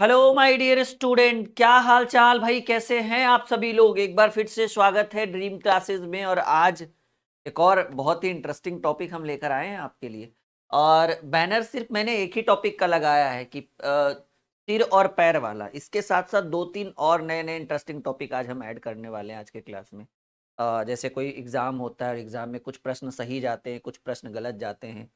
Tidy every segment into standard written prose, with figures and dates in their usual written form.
Hello my dear student, क्या हाल चाल भाई? कैसे हैं आप सभी लोग? एक बार फिर से स्वागत है ड्रीम क्लासेस में। और आज एक और बहुत ही इंटरेस्टिंग टॉपिक हम लेकर आए हैं आपके लिए। और बैनर सिर्फ मैंने एक ही टॉपिक का लगाया है कि सिर और पैर वाला। इसके साथ साथ दो तीन और नए नए इंटरेस्टिंग टॉपिक आज हम ऐड करने वाले हैं आज के क्लास में। जैसे कोई एग्जाम होता है और एग्जाम में कुछ प्रश्न सही जाते हैं, कुछ प्रश्न गलत जाते हैं।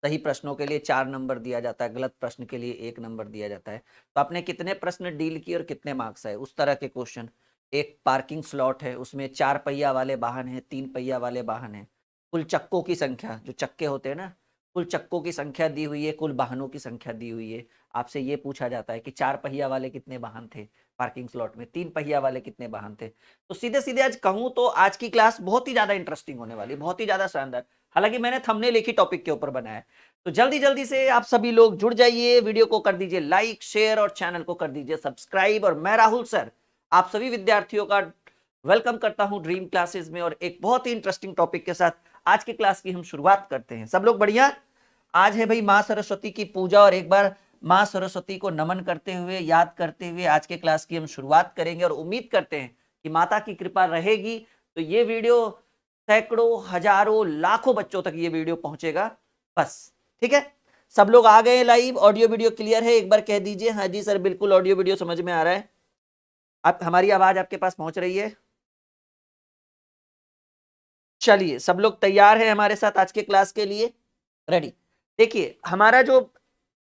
सही प्रश्नों के लिए 4 नंबर दिया जाता है, गलत प्रश्न के लिए 1 नंबर दिया जाता है। तो आपने कितने प्रश्न डील किए और कितने मार्क्स आए, उस तरह के क्वेश्चन। एक पार्किंग स्लॉट है, उसमें 4 पहिया वाले वाहन है, 3 पहिया वाले वाहन है। कुल चक्कों की संख्या, जो चक्के होते हैं ना, कुल चक्कों की संख्या दी हुई है, कुल वाहनों की संख्या दी हुई है। आपसे ये पूछा जाता है कि 4 पहिया वाले कितने वाहन थे पार्किंग स्लॉट में, 3 पहिया वाले कितने वाहन थे। तो सीधे सीधे आज कहूं तो आज की क्लास बहुत ही ज्यादा इंटरेस्टिंग होने वाली, बहुत ही ज्यादा शानदार। हालांकि मैंने थंबनेल एक ही टॉपिक के ऊपर बनाया है। तो जल्दी जल्दी से आप सभी लोग जुड़ जाइए, वीडियो को कर दीजिए लाइक शेयर और चैनल को कर दीजिए सब्सक्राइब। और मैं राहुल सर आप सभी विद्यार्थियों का वेलकम करता हूं ड्रीम क्लासेस में, और एक बहुत ही इंटरेस्टिंग टॉपिक के साथ आज की क्लास की हम शुरुआत करते हैं। सब लोग बढ़िया? आज है भाई माँ सरस्वती की पूजा, और एक बार माँ सरस्वती को नमन करते हुए, याद करते हुए आज के क्लास की हम शुरुआत करेंगे। और उम्मीद करते हैं कि माता की कृपा रहेगी तो ये वीडियो सैकड़ों हजारों लाखों बच्चों तक ये वीडियो पहुंचेगा। बस ठीक है, सब लोग आ गए लाइव? ऑडियो वीडियो क्लियर है? एक बार कह दीजिए हाँ जी सर, बिल्कुल ऑडियो वीडियो समझ में आ रहा है। आप हमारी आवाज आपके पास पहुंच रही है? चलिए, सब लोग तैयार है हमारे साथ आज के क्लास के लिए? रेडी? देखिए, हमारा जो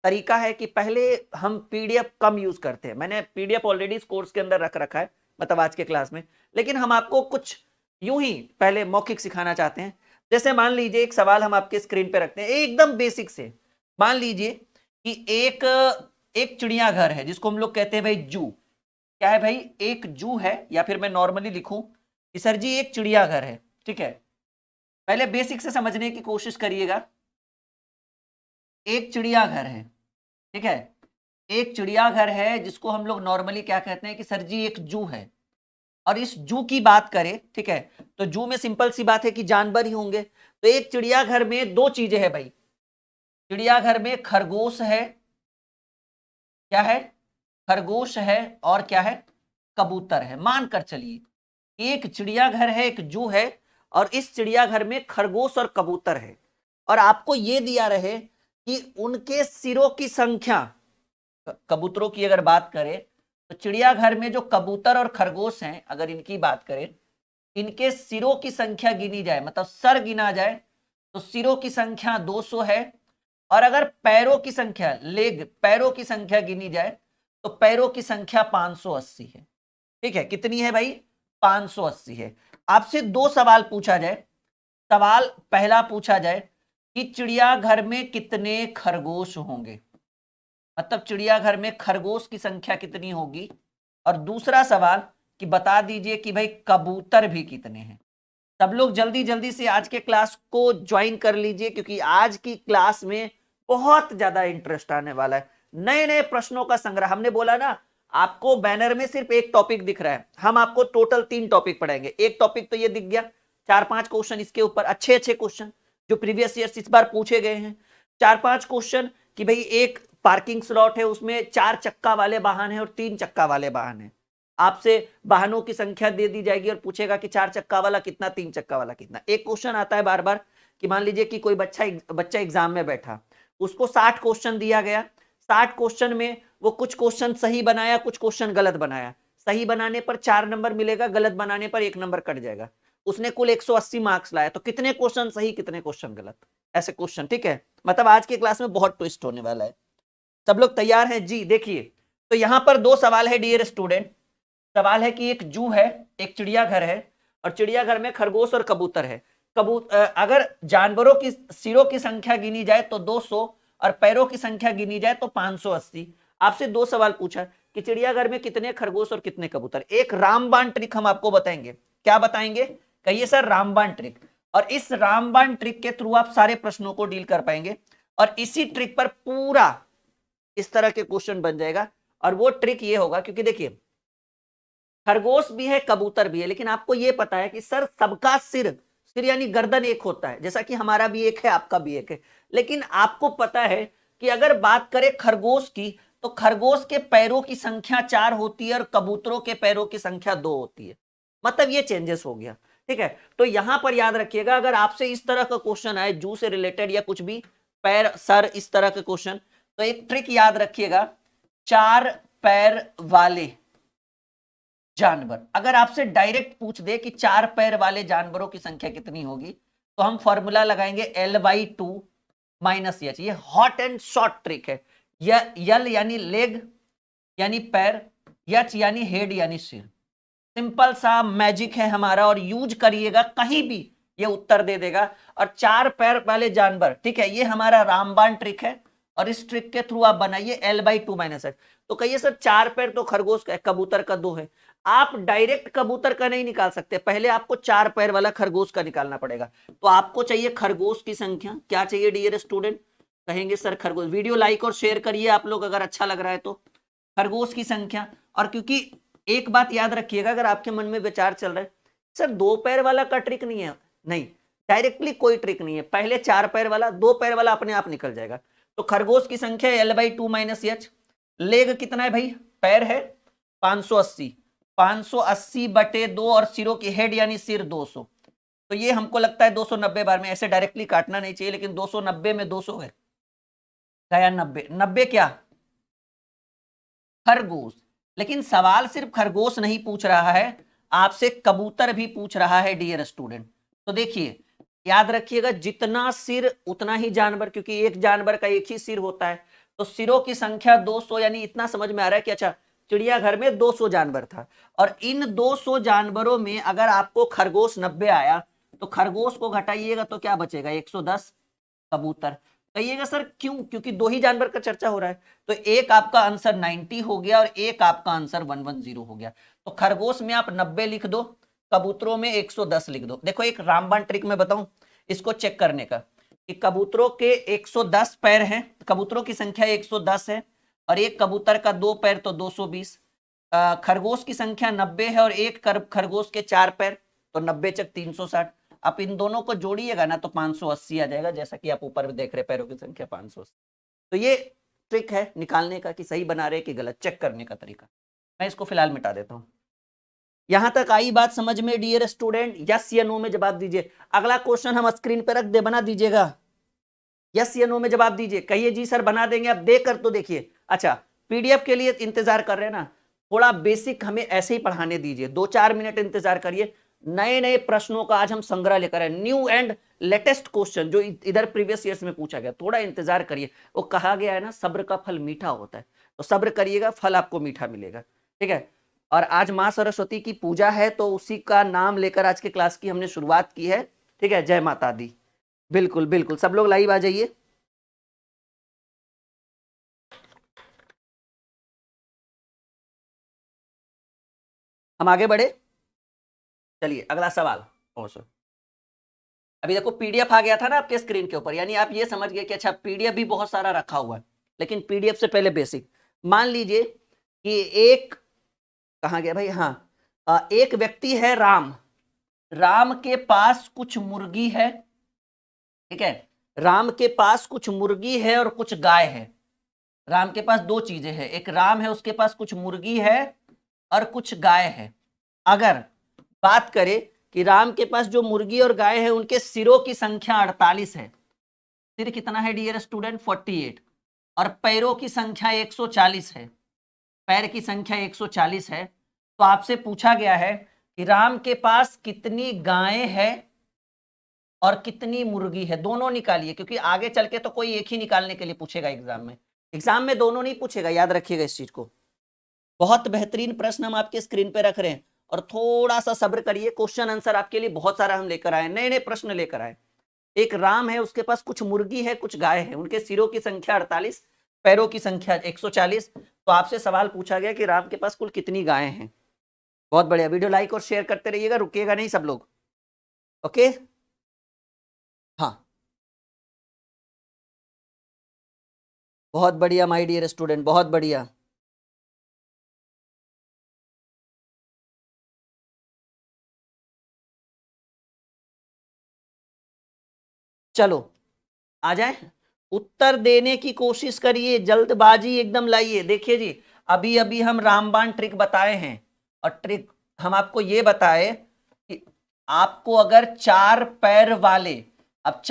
तरीका है कि पहले हम पीडीएफ कम यूज करते हैं। मैंने पीडीएफ ऑलरेडी इस कोर्स के अंदर रख रखा है, मतलब आज के क्लास में। लेकिन हम आपको कुछ यूं ही पहले मौखिक सिखाना चाहते हैं। जैसे मान लीजिए एक सवाल हम आपके स्क्रीन पे रखते हैं एकदम बेसिक से। मान लीजिए कि एक एक चिड़ियाघर है जिसको हम लोग कहते हैं भाई जू। क्या है भाई? एक जू है, या फिर मैं नॉर्मली लिखूं कि सर जी एक चिड़ियाघर है। ठीक है, पहले बेसिक से समझने की कोशिश करिएगा। एक चिड़ियाघर है, ठीक है, एक चिड़ियाघर है जिसको हम लोग नॉर्मली क्या कहते हैं कि सर जी एक जू है। और इस जू की बात करें, ठीक है, तो जू में सिंपल सी बात है कि जानवर ही होंगे। तो एक चिड़ियाघर में दो चीजें हैं भाई। चिड़ियाघर में खरगोश है, क्या है? खरगोश है। और क्या है? कबूतर है। मानकर चलिए एक चिड़ियाघर है, एक जू है, और इस चिड़ियाघर में खरगोश और कबूतर है। और आपको यह दिया रहे कि उनके सिरों की संख्या, कबूतरों की अगर बात करें तो चिड़ियाघर में जो कबूतर और खरगोश हैं, अगर इनकी बात करें, इनके सिरों की संख्या गिनी जाए, मतलब सर गिना जाए, तो सिरों की संख्या 200 है। और अगर पैरों की संख्या, लेग, पैरों की संख्या गिनी जाए तो पैरों की संख्या 580 है। ठीक है, कितनी है भाई? 580 है। आपसे दो सवाल पूछा जाए। सवाल पहला पूछा जाए कि चिड़ियाघर में कितने खरगोश होंगे, मतलब चिड़ियाघर में खरगोश की संख्या कितनी होगी। और दूसरा सवाल कि बता दीजिए कि भाई कबूतर भी कितने हैं। सब लोग जल्दी जल्दी से आज के क्लास को ज्वाइन कर लीजिए, क्योंकि आज की क्लास में बहुत ज्यादा इंटरेस्ट आने वाला है। नए नए प्रश्नों का संग्रह। हमने बोला ना, आपको बैनर में सिर्फ एक टॉपिक दिख रहा है, हम आपको टोटल 3 टॉपिक पढ़ाएंगे। एक टॉपिक तो ये दिख गया, 4-5 क्वेश्चन इसके ऊपर, अच्छे अच्छे क्वेश्चन जो प्रीवियस ईयर इस बार पूछे गए हैं। 4-5 क्वेश्चन कि भाई एक पार्किंग स्लॉट है, उसमें 4 चक्का वाले वाहन है और 3 चक्का वाले वाहन है। आपसे वाहनों की संख्या दे दी जाएगी और पूछेगा कि 4 चक्का वाला कितना, 3 चक्का वाला कितना। एक क्वेश्चन आता है बार बार कि मान लीजिए कि कोई बच्चा एग्जाम में बैठा, उसको 60 क्वेश्चन दिया गया। 60 क्वेश्चन में वो कुछ क्वेश्चन सही बनाया, कुछ क्वेश्चन गलत बनाया। सही बनाने पर 4 नंबर मिलेगा, गलत बनाने पर 1 नंबर कट जाएगा। उसने कुल 180 मार्क्स लाया, तो कितने क्वेश्चन सही, कितने क्वेश्चन गलत, ऐसे क्वेश्चन। ठीक है, मतलब आज की क्लास में बहुत ट्विस्ट होने वाला है। सब लोग तैयार हैं जी? देखिए, तो यहां पर दो सवाल है डियर स्टूडेंट। सवाल है कि एक जू है, एक चिड़ियाघर है, और चिड़ियाघर में खरगोश और कबूतर है। अगर जानवरों की सिरों की संख्या गिनी जाए तो 200, और पैरों की संख्या गिनी जाए तो 580। आपसे दो सवाल पूछा कि चिड़ियाघर में कितने खरगोश और कितने कबूतर। एक रामबाण ट्रिक हम आपको बताएंगे। क्या बताएंगे? कहिए सर। रामबाण ट्रिक। और इस रामबाण ट्रिक के थ्रू आप सारे प्रश्नों को डील कर पाएंगे, और इसी ट्रिक पर पूरा इस तरह के क्वेश्चन बन जाएगा। और वो ट्रिक ये होगा, क्योंकि देखिए खरगोश भी है, कबूतर भी है, लेकिन आपको यह पता है कि सर सबका सिर, सिर यानी गर्दन एक होता है, जैसा कि हमारा भी एक है, आपका भी एक है। लेकिन आपको पता है कि अगर बात करें खरगोश की, तो खरगोश के पैरों की संख्या 4 होती है और कबूतरों के पैरों की संख्या 2 होती है। मतलब ये चेंजेस हो गया, ठीक है। तो यहां पर याद रखिएगा, अगर आपसे इस तरह का क्वेश्चन आए जू से रिलेटेड या कुछ भी, पैर सर इस तरह के क्वेश्चन, तो एक ट्रिक याद रखिएगा, 4 पैर वाले जानवर, अगर आपसे डायरेक्ट पूछ दे कि 4 पैर वाले जानवरों की संख्या कितनी होगी, तो हम फॉर्मूला लगाएंगे L/2 माइनस एच। ये हॉट एंड शॉर्ट ट्रिक है। यल यानी लेग यानी पैर, एच यानी हेड यानी सिर। सिंपल सा मैजिक है हमारा, और यूज करिएगा कहीं भी ये उत्तर दे देगा। और 4 पैर वाले जानवर, ठीक है, ये हमारा रामबाण ट्रिक है, और इस ट्रिक के थ्रू आप बनाइए L/2 माइनस एच। तो कहिए सर 4 पैर तो खरगोश का है, कबूतर का 2 है। आप डायरेक्ट कबूतर का नहीं निकाल सकते, पहले आपको 4 पैर वाला खरगोश का निकालना पड़ेगा। तो आपको चाहिए खरगोश की संख्या, क्या चाहिए डियर स्टूडेंट, कहेंगे सर खरगोश। वीडियो लाइक और शेयर करिए आप लोग अगर अच्छा लग रहा है तो। खरगोश की संख्या, और क्योंकि एक बात याद रखिएगा, अगर आपके मन में विचार चल रहा है सर 2 पैर वाला का ट्रिक नहीं है, नहीं, डायरेक्टली कोई ट्रिक नहीं है, पहले 4 पैर वाला, 2 पैर वाला अपने आप निकल जाएगा। तो खरगोश की संख्या L/2 माइनस एच। लेग कितना है भाई, पैर है 580, 580/2, और सिरों की हेड यानी सिर 200। तो ये हमको लगता है 290 बार में, ऐसे डायरेक्टली काटना नहीं चाहिए, लेकिन 290 में 200 है, गया 90, 90 क्या, खरगोश। लेकिन सवाल सिर्फ खरगोश नहीं पूछ रहा है, आपसे कबूतर भी पूछ रहा है डियर स्टूडेंट। तो देखिए याद रखिएगा, जितना सिर उतना ही जानवर, क्योंकि एक जानवर का एक ही सिर होता है। तो सिरों की संख्या 200, यानी इतना समझ में आ रहा है कि अच्छा चिड़ियाघर में 200 जानवर था, और इन 200 जानवरों में अगर आपको खरगोश 90 आया, तो खरगोश को घटाइएगा तो क्या बचेगा, 110 कबूतर। कहिएगा सर क्यों, क्योंकि 2 ही जानवर का चर्चा हो रहा है। तो एक आपका आंसर 90 हो गया और एक आपका आंसर 110 हो गया। तो खरगोश में आप 90 लिख दो, कबूतरों में 110 लिख दो। देखो एक रामबाण ट्रिक में बताऊं इसको चेक करने का, कि कबूतरों के 110 पैर हैं, कबूतरों की संख्या 110 है, और एक कबूतर का 2 पैर तो 220। खरगोश की संख्या 90 है और एक खरगोश के 4 पैर, तो 90 चक 360। आप इन दोनों को जोड़िएगा ना तो 580 आ जाएगा, जैसा कि आप ऊपर देख रहे पैरों की संख्या 580। तो ये ट्रिक है निकालने का कि सही बना रहे कि गलत, चेक करने का तरीका। मैं इसको फिलहाल मिटा देता हूं। यहां तक आई बात समझ में डियर स्टूडेंट, यस या नो में जवाब दीजिए। अगला क्वेश्चन हम स्क्रीन पर रख दे, बना दीजिएगा, यस या नो में जवाब दीजिए। कहिए जी सर बना देंगे, आप देख कर तो देखिए। अच्छा पीडीएफ के लिए इंतजार कर रहे हैं ना, थोड़ा बेसिक हमें ऐसे ही पढ़ाने दीजिए, 2-4 मिनट इंतजार करिए। नए नए प्रश्नों का आज हम संग्रह लेकर आए, न्यू एंड लेटेस्ट क्वेश्चन जो इधर प्रीवियस ईयर्स में पूछा गया, थोड़ा इंतजार करिए। वो कहा गया है ना, सब्र का फल मीठा होता है, तो सब्र करिएगा, फल आपको मीठा मिलेगा, ठीक है। और आज माँ सरस्वती की पूजा है, तो उसी का नाम लेकर आज के क्लास की हमने शुरुआत की है, ठीक है। जय माता दी। बिल्कुल बिल्कुल, सब लोग लाइव आ जाइए। हम आगे बढ़े, चलिए अगला सवाल। अभी देखो पीडीएफ आ गया था ना आपके स्क्रीन के ऊपर, यानी आप ये समझ गए कि अच्छा पीडीएफ भी बहुत सारा रखा हुआ है। लेकिन पीडीएफ से पहले बेसिक मान लीजिए कि एक, कहाँ गया भाई, हाँ, एक व्यक्ति है राम, राम के पास कुछ मुर्गी है, ठीक है, राम के पास कुछ मुर्गी है और कुछ गाय है। राम के पास 2 चीजें हैं, एक राम है उसके पास कुछ मुर्गी है और कुछ गाय है। अगर बात करें कि राम के पास जो मुर्गी और गाय है उनके सिरों की संख्या 48 है, सिर कितना है डियर स्टूडेंट, 48, और पैरों की संख्या 140 है, पैर की संख्या 140 है। तो आपसे पूछा गया है कि राम के पास कितनी गायें हैं और कितनी मुर्गी है, दोनों निकालिए, क्योंकि आगे चल के तो कोई एक ही निकालने के लिए पूछेगा एग्जाम में, एग्जाम में दोनों नहीं पूछेगा, याद रखिएगा इस चीज को। बहुत बेहतरीन प्रश्न हम आपके स्क्रीन पे रख रहे हैं, और थोड़ा सा सब्र करिए, क्वेश्चन आंसर आपके लिए बहुत सारा हम लेकर आए, नए नए प्रश्न लेकर आए। एक राम है उसके पास कुछ मुर्गी है कुछ गाय है, उनके सिरों की संख्या 48, पैरों की संख्या 140। तो आपसे सवाल पूछा गया कि राम के पास कुल कितनी गायें हैं। बहुत बढ़िया, वीडियो लाइक और शेयर करते रहिएगा, रुकिएगा नहीं सब लोग, ओके। हाँ बहुत बढ़िया माय डियर स्टूडेंट, बहुत बढ़िया। चलो आ जाए, उत्तर देने की कोशिश करिए, जल्दबाजी एकदम लाइए। देखिए जी, अभी अभी हम रामबाण ट्रिक बताए हैं, और ट्रिक हम आपको ये बताए कि आपको अगर चार पैर वाले, अब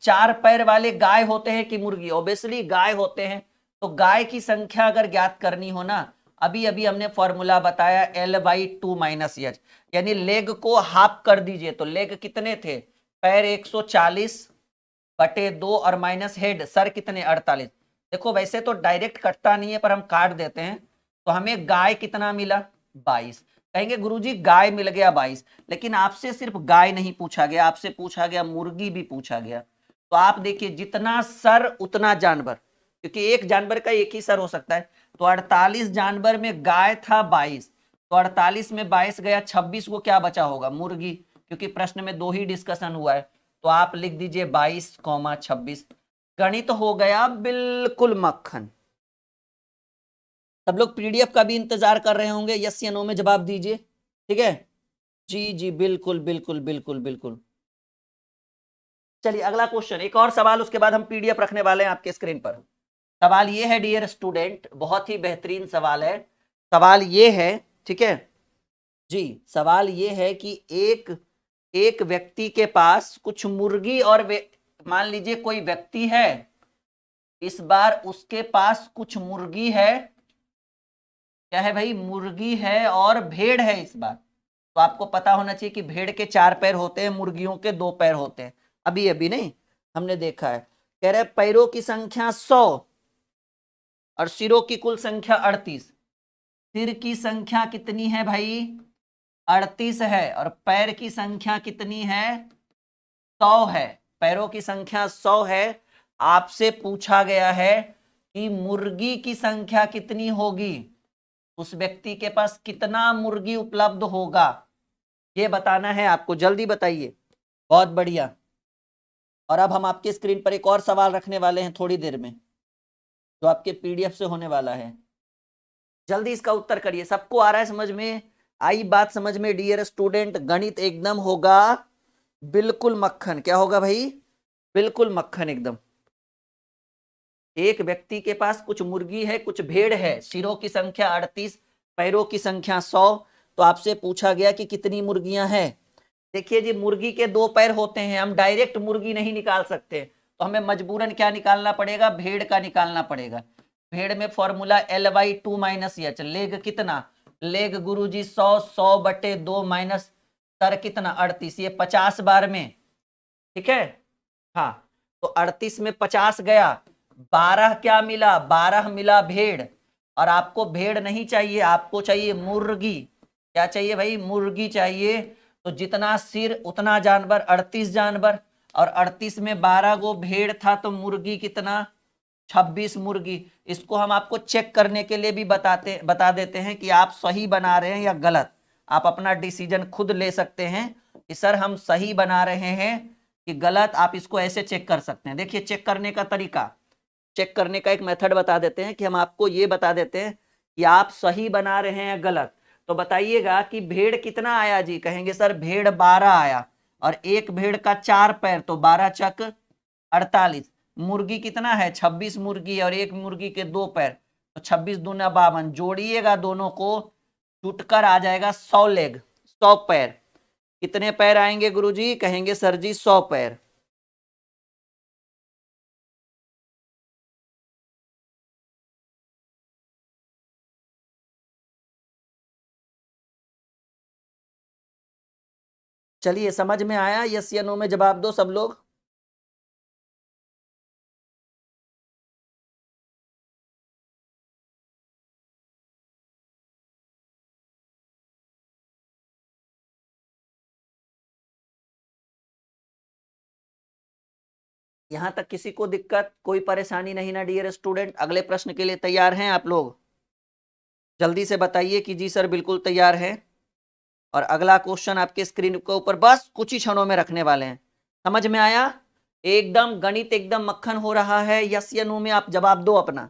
चार पैर वाले गाय होते हैं कि मुर्गी, ऑब्वियसली गाय होते हैं, तो गाय की संख्या अगर ज्ञात करनी हो ना, अभी अभी हमने फॉर्मूला बताया L/2 - H, यानी लेग को हाफ कर दीजिए, तो लेग कितने थे, पैर 140/2 और माइनस हेड सर कितने 48। देखो वैसे तो डायरेक्ट कटता नहीं है, पर हम काट देते हैं, तो हमें गाय कितना मिला 22। कहेंगे गुरुजी गाय मिल गया 22, लेकिन आपसे सिर्फ गाय नहीं पूछा गया, आपसे पूछा गया मुर्गी भी पूछा गया। तो आप देखिए जितना सर उतना जानवर, क्योंकि एक जानवर का एक ही सर हो सकता है, तो 48 जानवर में गाय था 22, तो 48 में 22 गया, 26 को क्या बचा होगा, मुर्गी, क्योंकि प्रश्न में दो ही डिस्कशन हुआ है। तो आप लिख दीजिए 22,26। गणित हो गया बिल्कुल मक्खन। सब लोग पीडीएफ का भी इंतजार कर रहे होंगे, यस या नो में जवाब दीजिए, ठीक है जी जी, बिल्कुल बिल्कुल बिल्कुल बिल्कुल। चलिए अगला क्वेश्चन, एक और सवाल, उसके बाद हम पीडीएफ रखने वाले हैं आपके स्क्रीन पर। सवाल ये है डियर स्टूडेंट, बहुत ही बेहतरीन सवाल है। सवाल ये है, ठीक है जी, सवाल ये है कि एक व्यक्ति के पास कुछ मुर्गी और मान लीजिए कोई व्यक्ति है, इस बार उसके पास कुछ मुर्गी है, क्या है भाई, मुर्गी है और भेड़ है इस बार। तो आपको पता होना चाहिए कि भेड़ के 4 पैर होते हैं, मुर्गियों के 2 पैर होते हैं, अभी अभी नहीं हमने देखा है। कह रहे पैरों की संख्या 100 और सिरों की कुल संख्या 38। सिर की संख्या कितनी है भाई, 38 है, और पैर की संख्या कितनी है, 100 है। पैरों की संख्या 100 है। आपसे पूछा गया है कि मुर्गी की संख्या कितनी होगी, उस व्यक्ति के पास कितना मुर्गी उपलब्ध होगा, ये बताना है आपको, जल्दी बताइए। बहुत बढ़िया। और अब हम आपके स्क्रीन पर एक और सवाल रखने वाले हैं थोड़ी देर में, जो आपके पीडीएफ से होने वाला है। जल्दी इसका उत्तर करिए, सबको आ रहा है समझ में, आई बात समझ में डियर स्टूडेंट, गणित एकदम होगा बिल्कुल मक्खन। क्या होगा भाई, बिल्कुल मक्खन एकदम। एक व्यक्ति के पास कुछ मुर्गी है, कुछ भेड़ है, सिरों की संख्या 38, पैरों की संख्या 100, तो आपसे पूछा गया कि कितनी मुर्गियां हैं। देखिए जी, मुर्गी के 2 पैर होते हैं, हम डायरेक्ट मुर्गी नहीं निकाल सकते, तो हमें मजबूरन क्या निकालना पड़ेगा, भेड़ का निकालना पड़ेगा। भेड़ में फॉर्मूला L/2 - H, लेग कितना, लेग गुरुजी 100/2 माइनस सर कितना 38, ये 50 बार में, ठीक है हाँ, तो 38 में 50 गया, 12 क्या मिला, 12 मिला भेड़। और आपको भेड़ नहीं चाहिए, आपको चाहिए मुर्गी। क्या चाहिए भाई, मुर्गी चाहिए। तो जितना सिर उतना जानवर, 38 जानवर, और 38 में 12 गो भेड़ था, तो मुर्गी कितना, 26 मुर्गी। इसको हम आपको चेक करने के लिए भी बता देते हैं कि आप सही बना रहे हैं या गलत। आप अपना डिसीजन खुद ले सकते हैं कि सर हम सही बना रहे हैं कि गलत, आप इसको ऐसे चेक कर सकते हैं। देखिए चेक करने का तरीका, चेक करने का एक मेथड बता देते हैं कि हम आपको ये बता देते हैं कि आप सही बना रहे हैं या गलत। तो बताइएगा कि भेड़ कितना आया जी, कहेंगे सर भेड़ 12 आया, और एक भेड़ का 4 पैर, तो 12 चक 48। मुर्गी कितना है, 26 मुर्गी, और एक मुर्गी के 2 पैर, तो 26 दूना 52, जोड़िएगा दोनों को, टूटकर आ जाएगा 100 लेग, 100 पैर। कितने पैर आएंगे गुरुजी, कहेंगे सर जी 100 पैर। चलिए समझ में आया, यस या नो में जवाब दो सब लोग। यहां तक किसी को दिक्कत, कोई परेशानी नहीं ना डियर स्टूडेंट, अगले प्रश्न के लिए तैयार हैं आप लोग, जल्दी से बताइए कि जी सर बिल्कुल तैयार है। और अगला क्वेश्चन आपके स्क्रीन के ऊपर बस कुछ ही क्षणों में रखने वाले हैं। समझ में आया, एकदम गणित एकदम मक्खन हो रहा है, यस या नो में आप जवाब दो अपना।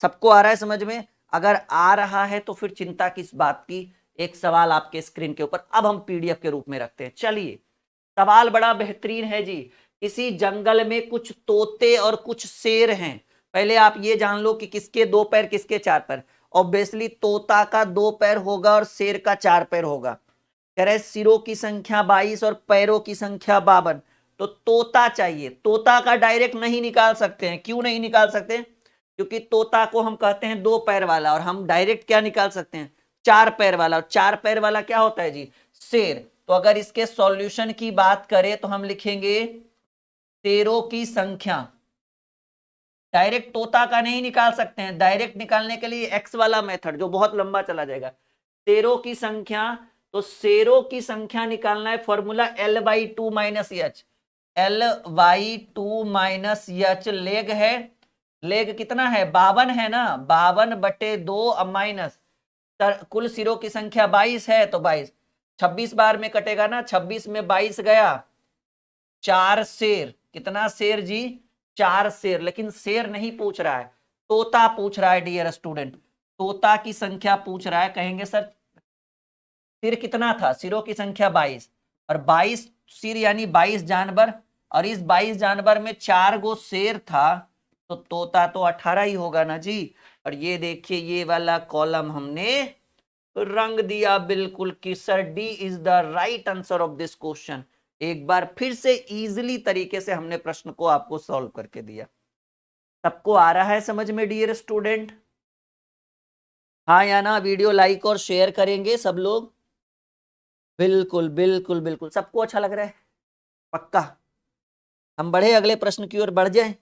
सबको आ रहा है समझ में, अगर आ रहा है तो फिर चिंता किस बात की। एक सवाल आपके स्क्रीन के ऊपर अब हम पीडीएफ के रूप में रखते हैं। चलिए सवाल बड़ा बेहतरीन है जी, इसी जंगल में कुछ तोते और कुछ शेर हैं। पहले आप ये जान लो कि किसके 2 पैर किसके 4 पैर। ऑब्वियसली तोता का 2 पैर होगा और शेर का 4 पैर होगा। कह रहे सिरों की संख्या 22 और पैरों की संख्या 52, तो तोता चाहिए। तोता का डायरेक्ट नहीं निकाल सकते हैं। क्यों नहीं निकाल सकते? क्योंकि तोता को हम कहते हैं 2 पैर वाला, और हम डायरेक्ट क्या निकाल सकते हैं? 4 पैर वाला। और 4 पैर वाला क्या होता है जी? शेर। तो अगर इसके सॉल्यूशन की बात करें तो हम लिखेंगे शेरों की संख्या। डायरेक्ट तोता का नहीं निकाल सकते हैं, डायरेक्ट निकालने के लिए एक्स वाला मेथड जो बहुत लंबा चला जाएगा। शेरों की संख्या, तो शेरों की संख्या निकालना है, formula L/2 - H। L/2 - H leg है। लेग कितना है? 52 है ना, 52/2 माइनस कुल सिरों की संख्या 22 है, तो 22 26 बार में कटेगा ना, 26 में 22 गया, 4 शेर। कितना शेर जी? 4 शेर। लेकिन शेर नहीं पूछ रहा है, तोता पूछ रहा है डियर स्टूडेंट। तोता की संख्या पूछ रहा है। कहेंगे सर सिर कितना था? सिरों की संख्या 22 और 22 सिर यानी 22 जानवर, और इस 22 जानवर में 4 गो शेर था, तो तोता तो 18 ही होगा ना जी। और ये देखिए ये वाला कॉलम हमने रंग दिया बिल्कुल कि sir D is the right answer of this question. एक बार फिर से इजीली तरीके से हमने प्रश्न को आपको सॉल्व करके दिया। सबको आ रहा है समझ में डियर स्टूडेंट? हाँ या ना? वीडियो लाइक और शेयर करेंगे सब लोग? बिल्कुल बिल्कुल बिल्कुल, सबको अच्छा लग रहा है? पक्का? हम बढ़े अगले प्रश्न की ओर बढ़ जाए?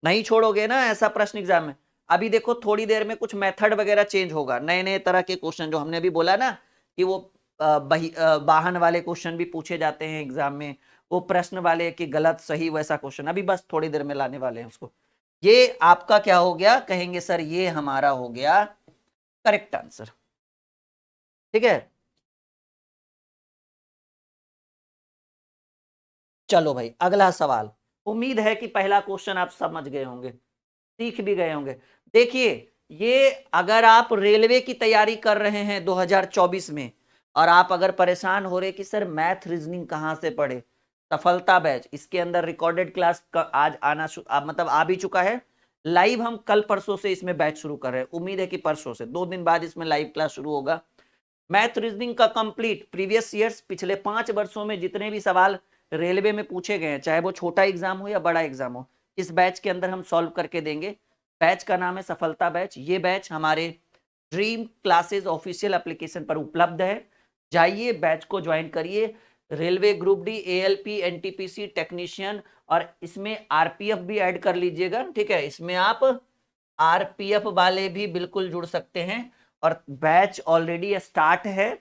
नहीं छोड़ोगे ना ऐसा प्रश्न एग्जाम में? अभी देखो थोड़ी देर में कुछ मेथड वगैरह चेंज होगा, नए नए तरह के क्वेश्चन जो हमने अभी बोला ना कि वो वाहन वाले क्वेश्चन भी पूछे जाते हैं एग्जाम में, वो प्रश्न वाले कि गलत सही वैसा क्वेश्चन अभी बस थोड़ी देर में लाने वाले हैं उसको। ये आपका क्या हो गया? कहेंगे सर ये हमारा हो गया करेक्ट आंसर। ठीक है, चलो भाई अगला सवाल। उम्मीद है कि पहला क्वेश्चन आप समझ गए होंगे, सीख भी गए होंगे। देखिए ये अगर आप रेलवे की तैयारी कर रहे हैं 2024 में, और आप अगर परेशान हो रहे कि सर मैथ रीजनिंग कहां से पढ़े, सफलता बैच इसके अंदर रिकॉर्डेड क्लास आज आना मतलब आ भी चुका है। लाइव हम कल परसों से इसमें बैच शुरू कर रहे हैं। उम्मीद है कि परसों से 2 दिन बाद इसमें लाइव क्लास शुरू होगा। मैथ रीजनिंग का कंप्लीट प्रीवियस ईयर्स पिछले 5 वर्षों में जितने भी सवाल रेलवे में पूछे गए हैं, चाहे वो छोटा एग्जाम हो या बड़ा एग्जाम हो, इस बैच के अंदर हम सॉल्व करके देंगे। बैच का नाम है सफलता बैच। ये बैच हमारे ड्रीम क्लासेस ऑफिशियल एप्लीकेशन पर उपलब्ध है। जाइए बैच को ज्वाइन करिए। Railway group D, ALP, NTPC technician, और इसमें आरपीएफ भी ऐड कर लीजिएगा। ठीक है, इसमें आप आरपीएफ वाले भी बिल्कुल जुड़ सकते हैं। और बैच ऑलरेडी स्टार्ट है।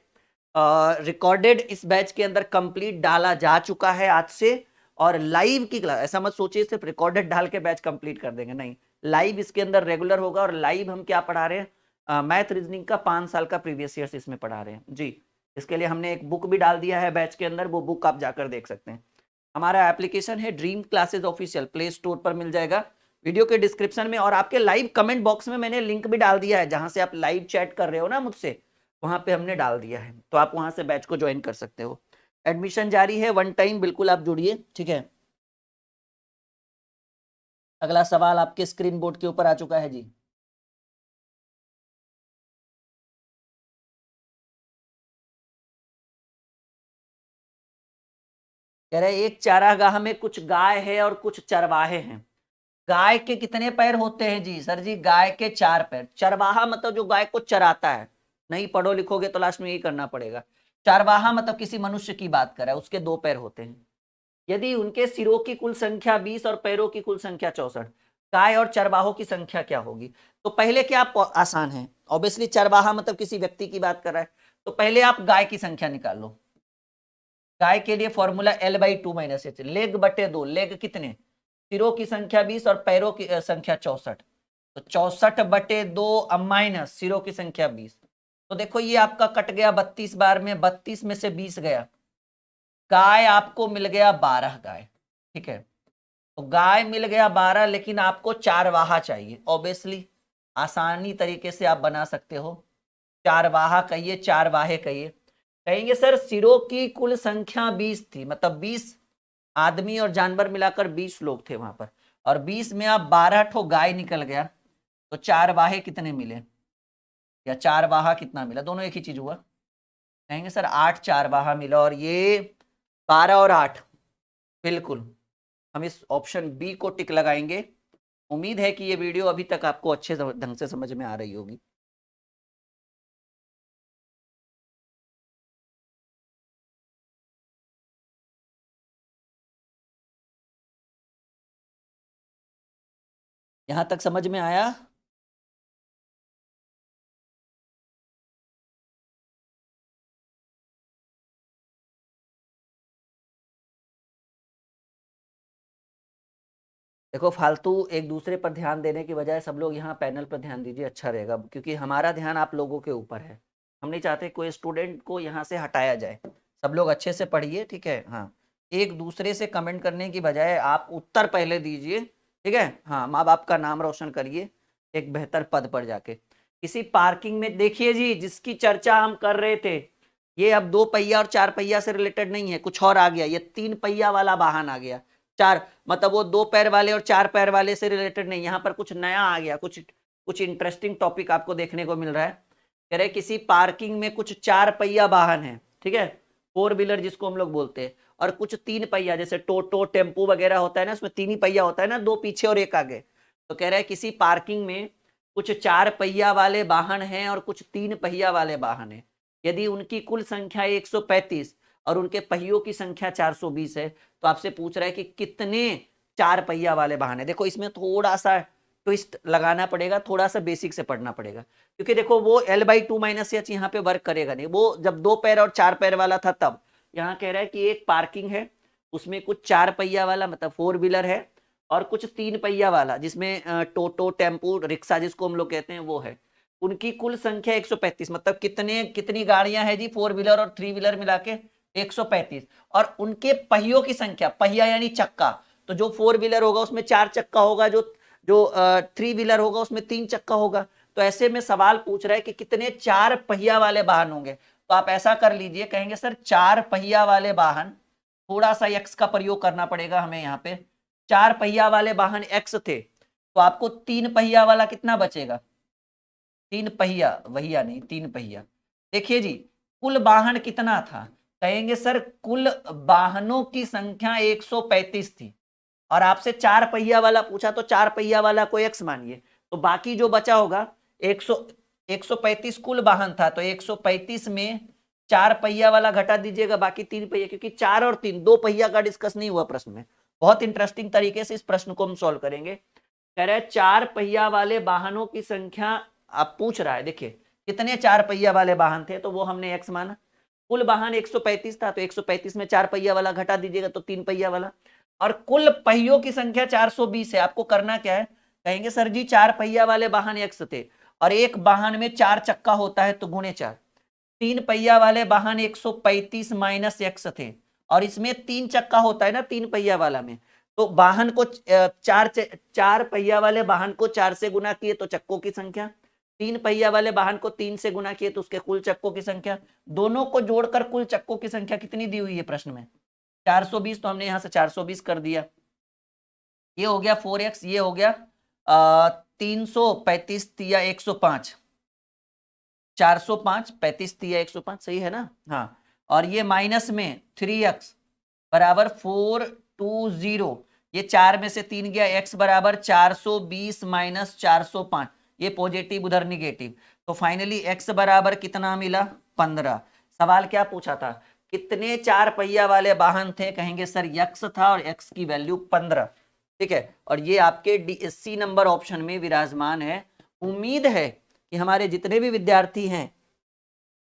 रिकॉर्डेड इस बैच के अंदर कंप्लीट डाला जा चुका है आज से। और लाइव की क्लास, ऐसा मत सोचिए सिर्फ रिकॉर्डेड डाल के बैच कंप्लीट कर देंगे, नहीं, लाइव इसके अंदर रेगुलर होगा। और लाइव हम क्या पढ़ा रहे हैं? मैथ रीजनिंग का 5 साल का प्रीवियस ईयर्स इसमें पढ़ा रहे हैं जी। इसके लिए हमने एक बुक भी डाल दिया है बैच के अंदर, वो बुक आप जाकर देख सकते हैं। हमारा एप्लीकेशन है dream classes official, play store पर मिल जाएगा, वीडियो के डिस्क्रिप्शन में, और आपके लाइव कमेंट बॉक्स में मैंने लिंक भी डाल दिया है, जहां से आप लाइव चैट कर रहे हो ना मुझसे, वहां पे हमने डाल दिया है, तो आप वहां से बैच को ज्वाइन कर सकते हो। एडमिशन जारी है, 1 टाइम बिल्कुल आप जुड़िए। ठीक है, अगला सवाल आपके स्क्रीन बोर्ड के ऊपर आ चुका है जी। कह रहे एक चारागाह में कुछ गाय है और कुछ चरवाहे हैं। गाय के कितने पैर होते हैं जी? सर जी गाय के 4 पैर। चरवाहा मतलब जो गाय को चराता है। नहीं पढ़ो लिखोगे तो लास्ट में यही करना पड़ेगा। चरवाहा मतलब किसी मनुष्य की बात कर रहा है, उसके 2 पैर होते हैं। यदि उनके सिरों की कुल संख्या 20 और पैरों की कुल संख्या 64, गाय और चरवाहों की संख्या क्या होगी? तो पहले क्या आसान है, ऑब्वियसली चरवाहा मतलब किसी व्यक्ति की बात कर रहा है, तो पहले आप गाय की संख्या निकाल लो। गाय के लिए फॉर्मूला L/2 - H। लेग बटे 2, लेग कितने? सिरों की संख्या 20 और पैरों की संख्या 64, तो 64/2 माइनस सिरों की संख्या 20। तो देखो ये आपका कट गया 32 बार में, 32 में से 20 गया, गाय आपको मिल गया 12 गाय। ठीक है, तो गाय मिल गया 12, लेकिन आपको चारवाहा चाहिए। ऑब्वियसली आसानी तरीके से आप बना सकते हो, चारवाहा कहिए, चारवाहे कहिए। कहेंगे सर सिरों की कुल संख्या 20 थी, मतलब 20 आदमी और जानवर मिलाकर 20 लोग थे वहां पर, और 20 में अब 12 ठो गाय निकल गया, तो 4 बाहे कितने मिले, या 4 बाहा कितना मिला, दोनों एक ही चीज हुआ। कहेंगे सर 8 4 बाहा मिला, और ये 12 और 8, बिल्कुल हम इस ऑप्शन बी को टिक लगाएंगे। उम्मीद है कि ये वीडियो अभी तक आपको अच्छे ढंग से समझ में आ रही होगी। यहां तक समझ में आया? देखो, फालतू एक दूसरे पर ध्यान देने की बजाय सब लोग यहाँ पैनल पर ध्यान दीजिए, अच्छा रहेगा, क्योंकि हमारा ध्यान आप लोगों के ऊपर है। हम नहीं चाहते कोई स्टूडेंट को यहाँ से हटाया जाए। सब लोग अच्छे से पढ़िए, ठीक है। हाँ, एक दूसरे से कमेंट करने की बजाय आप उत्तर पहले दीजिए, ठीक है। हाँ, माँ बाप का नाम रोशन करिए एक बेहतर पद पर जाके। किसी पार्किंग में देखिए जी, जिसकी चर्चा हम कर रहे थे, ये अब 2 पहिया और 4 पहिया से रिलेटेड नहीं है, कुछ और आ गया। ये 3 पहिया वाला वाहन आ गया। 4 मतलब वो 2 पैर वाले और 4 पैर वाले से रिलेटेड नहीं, यहाँ पर कुछ नया आ गया, कुछ इंटरेस्टिंग टॉपिक आपको देखने को मिल रहा है। कह रहे किसी पार्किंग में कुछ 4 पहिया वाहन है, ठीक है, 4 व्हीलर जिसको हम लोग बोलते हैं, और कुछ 3 पहिया, जैसे टोटो टेम्पू वगैरह होता है ना, उसमें 3 ही पहिया होता है ना, 2 पीछे और 1 आगे। तो कह रहा है किसी पार्किंग में कुछ 4 पहिया वाले वाहन हैं और कुछ 3 पहिया वाले वाहन हैं। यदि उनकी कुल संख्या 135 और उनके पहियों की संख्या 420 है, तो आपसे पूछ रहा है कि कितने 4 पहिया वाले वाहन है। देखो, इसमें थोड़ा सा ट्विस्ट लगाना पड़ेगा, थोड़ा सा बेसिक से पढ़ना पड़ेगा, क्योंकि देखो वो L/2 माइनस एच यहाँ पे वर्क करेगा नहीं। वो जब 2 पैर और 4 पैर वाला था तब। यहाँ कह रहा है कि एक पार्किंग है, उसमें कुछ 4 पहिया वाला मतलब 4 व्हीलर है, और कुछ 3 पहिया वाला जिसमें टोटो टेम्पू रिक्शा जिसको हम लोग कहते हैं वो है। उनकी कुल संख्या 135, मतलब कितनी गाड़ियां हैं जी, 4 व्हीलर और 3 व्हीलर मिला के 135। और उनके पहियों की संख्या, पहिया यानी चक्का, तो जो 4 व्हीलर होगा उसमें 4 चक्का होगा, जो 3 व्हीलर होगा उसमें 3 चक्का होगा। तो ऐसे में सवाल पूछ रहा है कि कितने 4 पहिया वाले वाहन होंगे। तो आप ऐसा कर लीजिए, कहेंगे सर 4 पहिया वाले वाहन, थोड़ा सा एक्स का प्रयोग करना पड़ेगा हमें यहाँ पे। 4 पहिया वाले वाहन एक्स थे, तो आपको 3 पहिया वाला कितना बचेगा, 3 पहिया, वहिया नहीं 3 पहिया। देखिए जी, कुल वाहन कितना था, कहेंगे सर कुल वाहनों की संख्या 135 थी, और आपसे 4 पहिया वाला पूछा, तो 4 पहिया वाला को एक्स मानिए, तो बाकी जो बचा होगा 135 कुल वाहन था, तो 135 में 4 पहिया वाला घटा दीजिएगा, बाकी 3 पहिया, क्योंकि 4 और 3 2 पहिया का डिस्कस नहीं हुआ प्रश्न में। बहुत इंटरेस्टिंग तरीके से इस प्रश्न को हम सॉल्व करेंगे। कह रहे हैं 4 पहिया वाले वाहनों की संख्या, आप पूछ रहा है देखिए कितने 4 पहिया वाले वाहन थे, तो वो हमने एक्स माना। कुल वाहन 135 था, तो 135 में 4 पहिया वाला घटा दीजिएगा, तो 3 पहिया वाला। और कुल पहियों की संख्या 420 है। आपको करना क्या है, कहेंगे सर जी 4 पहिया वाले वाहन एक्स थे, और एक वाहन में 4 चक्का होता है, तो गुणे 4। 3 पहिया वाले वाहन 135 माइनस एक्स थे, और इसमें 3 चक्का होता है ना 3 पहिया वाला में, तो वाहन को 4 पहिया वाले वाहन को 4 से गुना किए तो चक्कों की संख्या, 3 पहिया वाले वाहन को 3 से गुना किए तो उसके कुल चक्कों की संख्या। दोनों को जोड़कर कुल चक्कों की संख्या कितनी दी हुई है प्रश्न में, 420, तो हमने यहां से 420 कर दिया। ये हो गया 4x, ये हो गया 335 या 105, 405, 35 या 105, सही है ना। हाँ, और ये माइनस में 3x बराबर 420, ये 4 में से 3 गया, x बराबर 420 माइनस 405, ये पॉजिटिव उधर निगेटिव, तो फाइनली x बराबर कितना मिला, 15। सवाल क्या पूछा था, कितने 4 पहिया वाले वाहन थे, कहेंगे सर x था, और x की वैल्यू 15, ठीक है। और ये आपके DSC नंबर ऑप्शन में विराजमान है। उम्मीद है कि हमारे जितने भी विद्यार्थी हैं,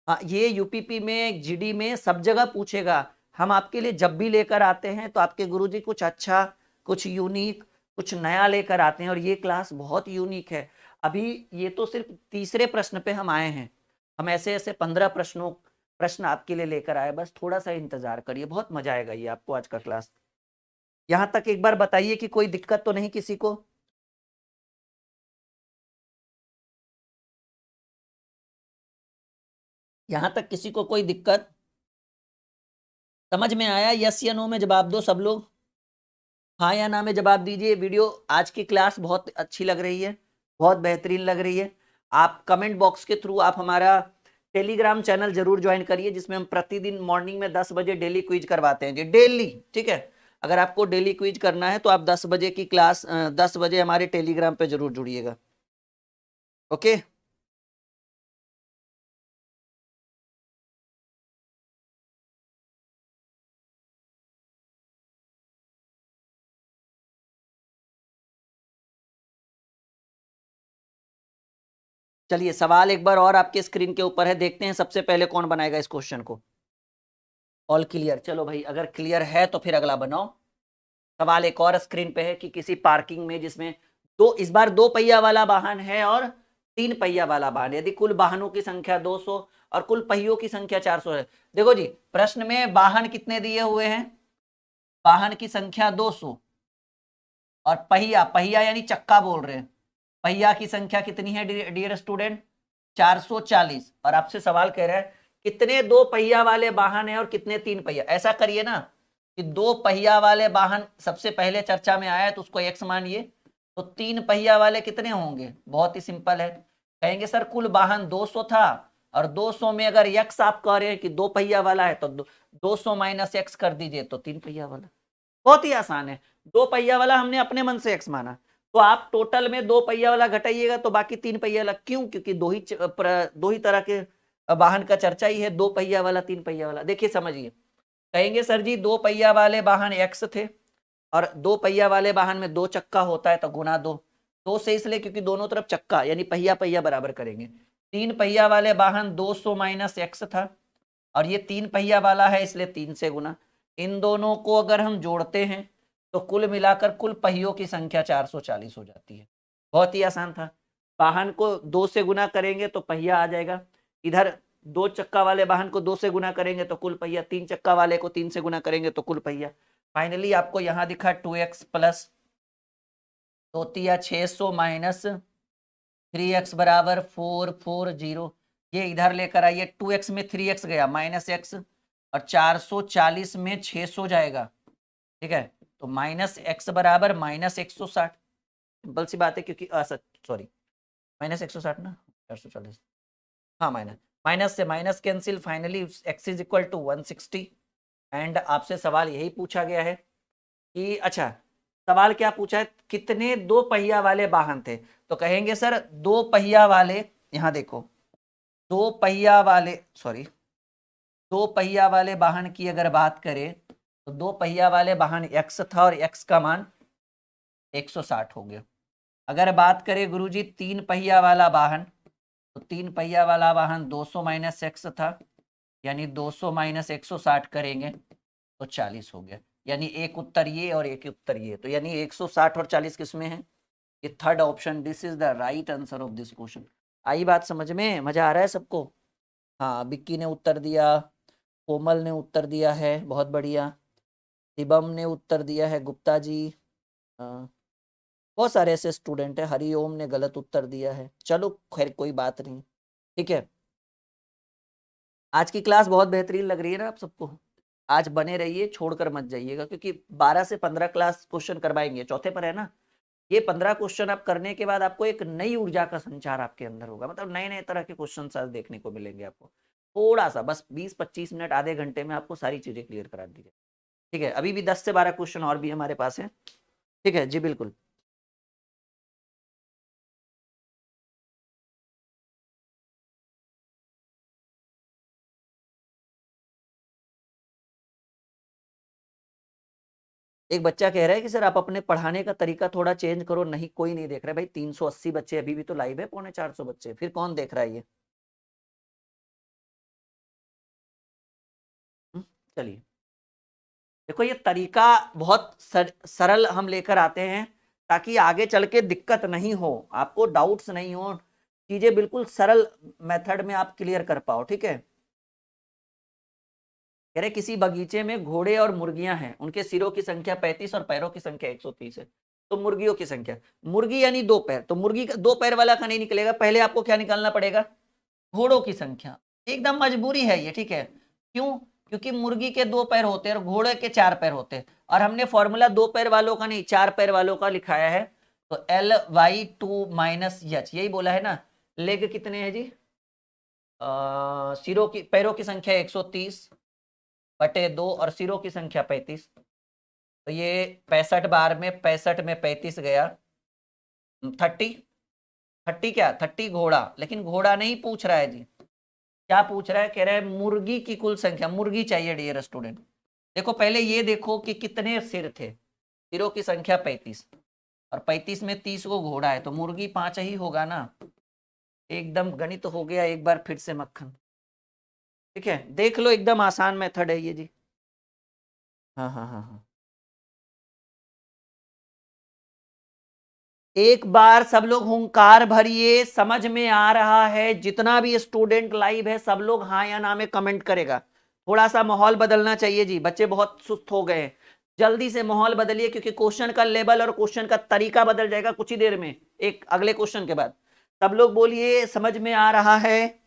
ये यूपीपी में, जीडी में, सब जगह पूछेगा। हम आपके लिए जब भी लेकर आते हैं तो आपके गुरुजी कुछ अच्छा, कुछ यूनिक, कुछ नया लेकर आते हैं, और ये क्लास बहुत यूनिक है। अभी ये तो सिर्फ तीसरे प्रश्न पे हम आए हैं, हम ऐसे ऐसे 15 प्रश्न आपके लिए लेकर आए, बस थोड़ा सा इंतजार करिए, बहुत मजा आएगा ये आपको आज का क्लास। यहाँ तक एक बार बताइए कि कोई दिक्कत तो नहीं किसी को? यहाँ तक किसी को कोई दिक्कत? समझ में आया? यस या नो में जवाब दो सब लोग। हाँ या ना में जवाब दीजिए। वीडियो आज की क्लास बहुत अच्छी लग रही है, बहुत बेहतरीन लग रही है। आप कमेंट बॉक्स के थ्रू आप हमारा टेलीग्राम चैनल जरूर ज्वाइन करिए, जिसमें हम प्रतिदिन मॉर्निंग में 10 बजे डेली क्विज करवाते हैं जी, डेली। ठीक है, अगर आपको डेली क्विज करना है तो आप 10 बजे की क्लास 10 बजे हमारे टेलीग्राम पे जरूर जुड़िएगा। ओके, चलिए सवाल एक बार और आपके स्क्रीन के ऊपर है, देखते हैं सबसे पहले कौन बनाएगा इस क्वेश्चन को। All clear? चलो भाई, अगर क्लियर है तो फिर अगला बनाओ। सवाल एक और स्क्रीन पे है कि किसी पार्किंग में जिसमें इस बार 2 पहिया वाला वाहन है और 3 पहिया वाला वाहन, यदि कुल वाहनों की संख्या 200 और कुल पहियों की संख्या 400 है। देखो जी, प्रश्न में वाहन कितने दिए हुए हैं? वाहन की संख्या 200 और पहिया, पहिया यानी चक्का बोल रहे हैं, पहिया की संख्या कितनी है डियर स्टूडेंट? 440। और आपसे सवाल कह रहा है कितने 2 पहिया वाले वाहन है और कितने 3 पहिया। ऐसा करिए ना कि 2 पहिया वाले वाहन सबसे पहले चर्चा में आया है तो उसको x मानिए, तो 3 पहिया वाले कितने होंगे? बहुत ही सिंपल है, कहेंगे सर कुल वाहन 200 था और 200 में अगर x आप कह रहे हैं कि 2 पहिया वाला है तो 200 माइनस x कर दीजिए तो 3 पहिया वाला। बहुत ही आसान है, 2 पहिया वाला हमने अपने मन से x माना, तो आप टोटल में 2 पहिया वाला घटाइएगा तो बाकी 3 पहिया वाला। क्यों? क्योंकि दो ही तरह के वाहन का चर्चा ही है, 2 पहिया वाला 3 पहिया वाला। देखिए समझिए, कहेंगे सर जी 2 पहिया वाले वाहन x थे और 2 पहिया वाले वाहन में 2 चक्का होता है तो गुना 2 से इसलिए क्योंकि दोनों तरफ चक्का यानी पहिया पहिया बराबर करेंगे। 3 पहिया वाले वाहन 200 माइनस x था और ये 3 पहिया वाला है इसलिए 3 से गुना। इन दोनों को अगर हम जोड़ते हैं तो कुल मिलाकर कुल पहियों की संख्या 440 हो जाती है। बहुत ही आसान था, वाहन को 2 से गुना करेंगे तो पहिया आ जाएगा, इधर 2 चक्का वाले वाहन को 2 से गुना करेंगे तो कुल पहिया, 3 चक्का वाले को 3 से गुना करेंगे तो कुल पहिया। फाइनली आपको यहां दिखा 2x प्लस 600 माइनस 3x बराबर 440। ये इधर लेकर आइए, 2x में 3x गया माइनस x और 440 में 600 जाएगा। ठीक है, तो माइनस x बराबर माइनस 160। सिंपल सी बात है क्योंकि सॉरी माइनस 160 ना 440, हाँ माइनस माइनस से minus cancel, finally x is equal to 160। And आपसे सवाल यही पूछा गया है कि अच्छा, सवाल क्या पूछा है? कितने 2 पहिया वाले वाहन थे? तो कहेंगे सर 2 पहिया वाले, यहां देखो 2 पहिया वाले, सॉरी 2 पहिया वाले वाहन की अगर बात करें तो 2 पहिया वाले वाहन x था और x का मान 160 हो गया। अगर बात करें गुरुजी 3 पहिया वाला वाहन, तो 3 पहिया वाला वाहन 200 माइनस x था यानी 200 माइनस 160 करेंगे तो 40 हो गया। यानी एक उत्तर ये और एक उत्तर ये, तो यानी 160 और 40 किसमें है? ये third option, this is the right answer of this question. आई बात समझ में? मजा आ रहा है सबको? हाँ, बिक्की ने उत्तर दिया, कोमल ने उत्तर दिया है, बहुत बढ़िया। शिवम ने उत्तर दिया है, गुप्ता जी, बहुत सारे ऐसे स्टूडेंट है। हरिओम ने गलत उत्तर दिया है, चलो खैर कोई बात नहीं। ठीक है, आज की क्लास बहुत बेहतरीन लग रही है ना आप सबको? आज बने रहिए, छोड़कर मत जाइएगा, क्योंकि 12 से 15 क्लास क्वेश्चन करवाएंगे, चौथे पर है ना। ये 15 क्वेश्चन आप करने के बाद आपको एक नई ऊर्जा का संचार आपके अंदर होगा, मतलब नए नए तरह के क्वेश्चन आज देखने को मिलेंगे आपको। थोड़ा सा बस 20-25 मिनट, आधे घंटे में आपको सारी चीजें क्लियर करा दी जाए। ठीक है, अभी भी 10 से 12 क्वेश्चन और भी हमारे पास है। ठीक है जी, बिल्कुल। एक बच्चा कह रहा है कि सर आप अपने पढ़ाने का तरीका थोड़ा चेंज करो। नहीं, कोई नहीं देख रहा है भाई, 380 बच्चे अभी भी तो लाइव है, 350 बच्चे, फिर कौन देख रहा है ये? चलिए, देखो ये तरीका बहुत सरल हम लेकर आते हैं ताकि आगे चल के दिक्कत नहीं हो, आपको डाउट्स नहीं हो, चीजें बिल्कुल सरल मेथड में आप क्लियर कर पाओ। ठीक है, कह रहे किसी बगीचे में घोड़े और मुर्गियां हैं, उनके सिरों की संख्या 35 और पैरों की संख्या 130 है। तो मुर्गियों की संख्या, मुर्गी यानी 2 पैर, तो मुर्गी का 2 पैर वाला का नहीं निकलेगा, पहले आपको क्या निकालना पड़ेगा? घोड़ों की संख्या। एकदम मजबूरी है ये, ठीक है। क्यों? क्योंकि मुर्गी के 2 पैर होते हैं और घोड़े के 4 पैर होते हैं, और हमने फॉर्मूला 2 पैर वालों का नहीं 4 पैर वालों का लिखाया है। तो Ly2 माइनस एच, यही बोला है ना। लेग कितने हैं जी? सिरों की, पैरों की संख्या 130/2 और सिरों की संख्या 35। तो ये 65 बार में 65 में 35 गया 30। 30 क्या? 30 घोड़ा, लेकिन घोड़ा नहीं पूछ रहा है जी। क्या पूछ रहा है? कह रहा है मुर्गी की कुल संख्या, मुर्गी चाहिए डियर स्टूडेंट। देखो पहले ये देखो कि कितने सिर थे, सिरों की संख्या 35 और 35 में 30 को घोड़ा है, तो मुर्गी 5 ही होगा ना। एकदम गणित हो गया एक बार फिर से मक्खन। ठीक है, देख लो एकदम आसान मेथड है ये जी। हाँ हाँ हाँ हाँ, एक बार सब लोग हुंकार भरिए, समझ में आ रहा है? जितना भी स्टूडेंट लाइव है सब लोग हाँ या ना में कमेंट करेगा। थोड़ा सा माहौल बदलना चाहिए जी, बच्चे बहुत सुस्त हो गए। जल्दी से माहौल बदलिए, क्योंकि क्वेश्चन का लेवल और क्वेश्चन का तरीका बदल जाएगा कुछ ही देर में, एक अगले क्वेश्चन के बाद। सब लोग बोलिए समझ में आ रहा है?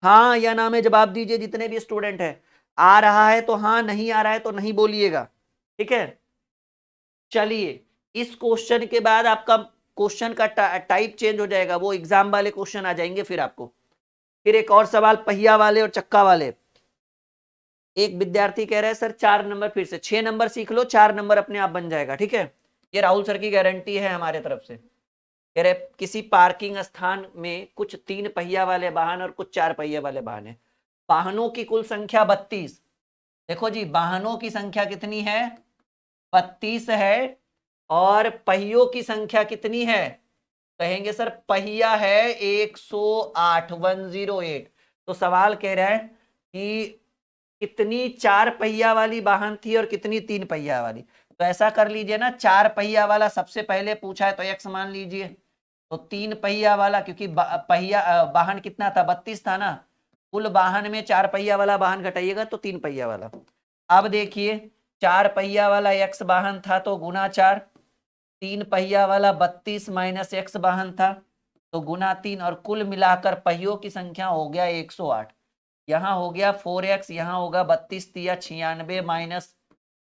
हाँ या ना में जवाब दीजिए जितने भी स्टूडेंट है। आ रहा है तो हाँ, नहीं आ रहा है तो नहीं बोलिएगा। ठीक है, चलिए इस क्वेश्चन के बाद आपका क्वेश्चन का टाइप चेंज हो जाएगा, वो एग्जाम वाले क्वेश्चन आ जाएंगे फिर आपको। फिर एक और सवाल पहिया वाले और चक्का वाले। एक विद्यार्थी कह रहा है सर 4 नंबर फिर से, 6 नंबर सीख लो, 4 नंबर अपने आप बन जाएगा। ठीक है, ये राहुल सर की गारंटी है हमारे तरफ से। कह रहे किसी पार्किंग स्थान में कुछ 3 पहिया वाले वाहन और कुछ 4 पहिया वाले वाहन है, वाहनों की कुल संख्या 32। देखो जी, वाहनों की संख्या कितनी है? 32 है, और पहियों की संख्या कितनी है? कहेंगे सर पहिया है 108, 108। तो सवाल कह रहा है कि कितनी 4 पहिया वाली वाहन थी और कितनी 3 पहिया वाली। तो ऐसा कर लीजिए ना, 4 पहिया वाला सबसे पहले पूछा है तो x मान लीजिए, तो 3 पहिया वाला, क्योंकि पहिया वाहन कितना था? 32 था ना। कुल वाहन में 4 पहिया वाला वाहन घटाइएगा तो 3 पहिया वाला। अब देखिए 4 पहिया वाला x वाहन था तो गुना 4, 3 पहिया वाला 32 माइनस x वाहन था तो गुना 3, और कुल मिलाकर पहियों की संख्या हो गया 108। यहाँ हो गया 4x, यहाँ होगा 32 तिया 96 माइनस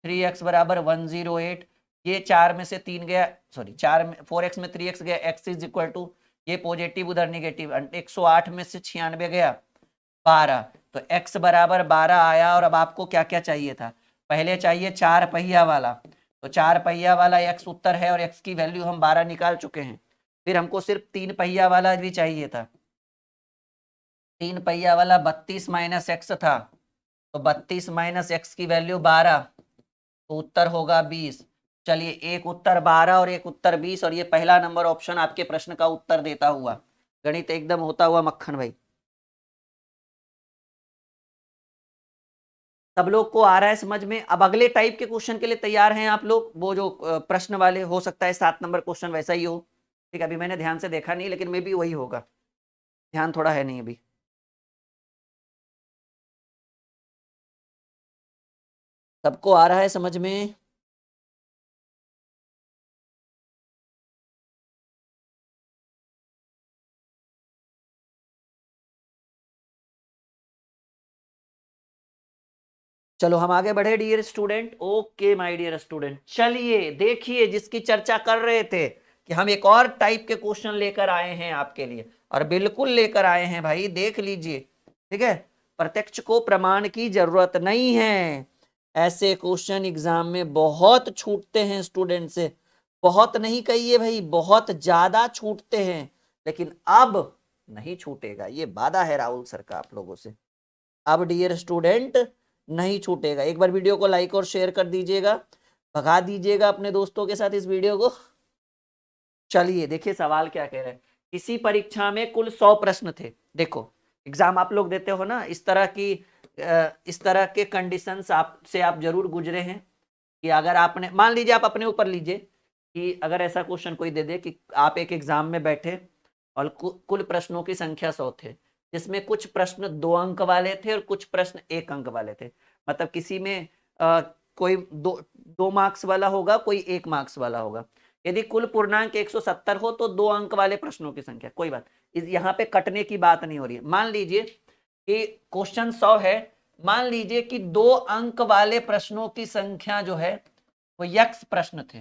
3x बराबर 108। ये 4 में से 3 गया, सॉरी 4x में 3x गया, x इज इक्वल टू, ये पॉजिटिव उधर निगेटिव, 108 में से 96 गया 12, तो x बराबर 12 आया। और अब आपको क्या क्या चाहिए था? पहले चाहिए 4 पहिया वाला, तो 4 पहिया वाला x उत्तर है और x की वैल्यू हम 12 निकाल चुके हैं। फिर हमको सिर्फ 3 पहिया वाला भी चाहिए था, 3 पहिया वाला 32 माइनस एक्स था, तो 32 माइनस एक्स की वैल्यू 12, तो उत्तर होगा 20। चलिए एक उत्तर 12 और एक उत्तर 20, और ये पहला नंबर ऑप्शन आपके प्रश्न का उत्तर देता हुआ, गणित एकदम होता हुआ मक्खन भाई। सब लोग को आ रहा है समझ में? अब अगले टाइप के क्वेश्चन के लिए तैयार हैं आप लोग? वो जो प्रश्न वाले, हो सकता है 7 नंबर क्वेश्चन वैसा ही हो। ठीक है, अभी मैंने ध्यान से देखा नहीं, लेकिन मे भी वही होगा, ध्यान थोड़ा है नहीं अभी। सबको आ रहा है समझ में? चलो हम आगे बढ़े dear student. Okay my dear student, चलिए देखिए जिसकी चर्चा कर रहे थे कि हम एक और टाइप के क्वेश्चन लेकर आए हैं आपके लिए, और बिल्कुल लेकर आए हैं भाई, देख लीजिए। ठीक है, प्रत्यक्ष को प्रमाण की जरूरत नहीं है, ऐसे क्वेश्चन एग्जाम में बहुत छूटते हैं स्टूडेंट से। बहुत नहीं कहिए भाई, बहुत ज्यादा छूटते हैं, लेकिन अब नहीं छूटेगा, ये वादा है राहुल सर का आप लोगों से। अब डियर स्टूडेंट नहीं छूटेगा। एक बार वीडियो को लाइक और शेयर कर दीजिएगा, भगा दीजिएगा अपने दोस्तों के साथ इस वीडियो को। चलिए देखिए सवाल क्या कह रहे हैं। इसी परीक्षा में कुल 100 प्रश्न थे। देखो एग्जाम आप लोग देते हो ना, इस तरह के कंडीशंस आपसे आप जरूर गुजरे हैं कि अगर आपने, मान लीजिए आप अपने ऊपर लीजिए कि अगर ऐसा क्वेश्चन कोई दे दे कि आप एक एग्जाम में बैठे और कुल प्रश्नों की संख्या 100 थे, जिसमें कुछ प्रश्न 2 अंक वाले थे और कुछ प्रश्न 1 अंक वाले थे। मतलब किसी में कोई 2 मार्क्स वाला होगा, कोई 1 मार्क्स वाला होगा। यदि कुल पूर्णांक 170 हो तो 2 अंक वाले प्रश्नों की संख्या, कोई बात यहाँ पे कटने की बात नहीं हो रही है। मान लीजिए कि क्वेश्चन 100 है, मान लीजिए कि 2 अंक वाले प्रश्नों की संख्या जो है वो यक्स प्रश्न थे,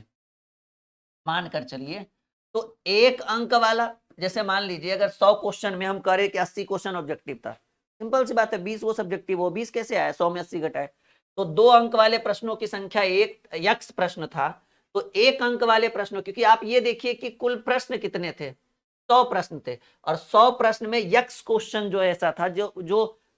मानकर चलिए। तो 1 अंक वाला, जैसे मान लीजिए अगर 100 क्वेश्चन में हम करें कि 80 क्वेश्चन ऑब्जेक्टिव था, सिंपल सी बात है, 20 वो सब्जेक्टिव, वो 20 कैसे आया, 100 में 80 घटाए। तो 2 अंक वाले प्रश्नों की संख्या एक यक्स प्रश्न था, तो 1 अंक वाले प्रश्नों, क्योंकि आप ये देखिए कि कुल प्रश्न कितने थे, 100 प्रश्न थे, और 100 प्रश्न में यक्स क्वेश्चन जो ऐसा था जो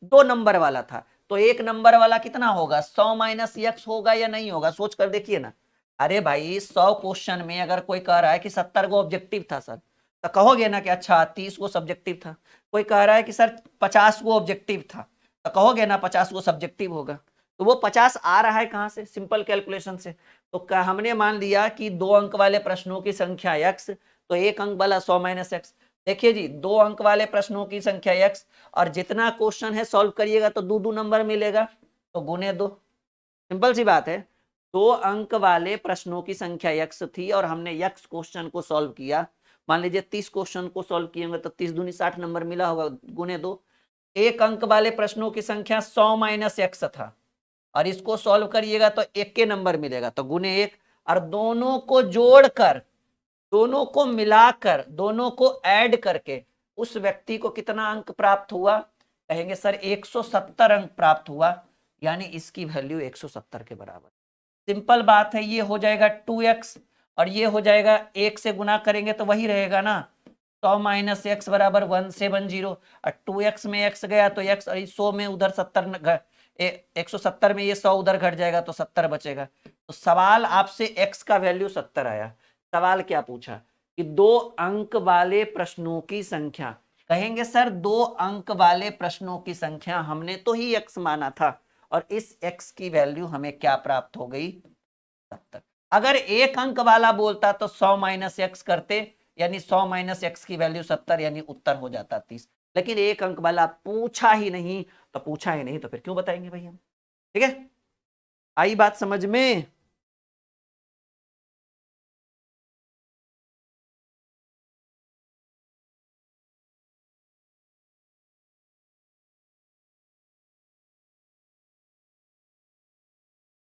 2 नंबर वाला था, तो 1 नंबर वाला कितना होगा, 100 माइनस यक्स होगा या नहीं होगा, सोच कर देखिए ना। अरे भाई 100 क्वेश्चन में अगर कोई कह रहा है कि 70 को ऑब्जेक्टिव था सर, तो कहोगे ना कि अच्छा 30 को सब्जेक्टिव था। कोई कह रहा है कि सर 50 को ऑब्जेक्टिव था, तो कहोगे ना 50 को सब्जेक्टिव होगा। तो वो 50 आ रहा है कहां से, सिंपल कैलकुलेशन से। तो हमने मान लिया कि 2 अंक वाले प्रश्नों की संख्या x, तो 1 अंक वाला 100 माइनस एक्स। देखिए जी 2 अंक वाले प्रश्नों की संख्या x, और जितना क्वेश्चन है सॉल्व करिएगा तो 2 नंबर मिलेगा, तो गुने 2। सिंपल सी बात है, 2 अंक वाले प्रश्नों की संख्या x थी और हमने x क्वेश्चन को सॉल्व किया। मान लीजिए 30 क्वेश्चन को सॉल्व किए होंगे तो 30 दूनी 60 नंबर मिला होगा, गुने 2। 1 अंक वाले प्रश्नों की संख्या 100 माइनस एक्स था, और इसको सॉल्व करिएगा तो 1 के नंबर मिलेगा, तो गुने 1। और दोनों को जोड़कर, दोनों को मिलाकर, दोनों को ऐड करके उस व्यक्ति को कितना अंक प्राप्त हुआ, कहेंगे सर 170 अंक प्राप्त हुआ, यानी इसकी वैल्यू 170 के बराबर। सिंपल बात है, ये हो जाएगा 2x, और ये हो जाएगा 1 से गुना करेंगे तो वही रहेगा ना, 100 माइनस एक्स बराबर 170, और 2x में x गया तो x, और 100 में उधर 70, 170 में ये 100 उधर घट जाएगा तो 70 बचेगा। तो सवाल आपसे x का वैल्यू 70 आया। सवाल क्या पूछा कि 2 अंक वाले प्रश्नों की संख्या, कहेंगे सर 2 अंक वाले प्रश्नों की संख्या हमने तो ही x माना था, और इस x की वैल्यू हमें क्या प्राप्त हो गई, 70। अगर 1 अंक वाला बोलता तो 100 माइनस एक्स करते, यानी 100 माइनस एक्स की वैल्यू 70, यानी उत्तर हो जाता 30। लेकिन 1 अंक वाला पूछा ही नहीं, तो पूछा ही नहीं तो फिर क्यों बताएंगे भाई हम। ठीक है, आई बात समझ में।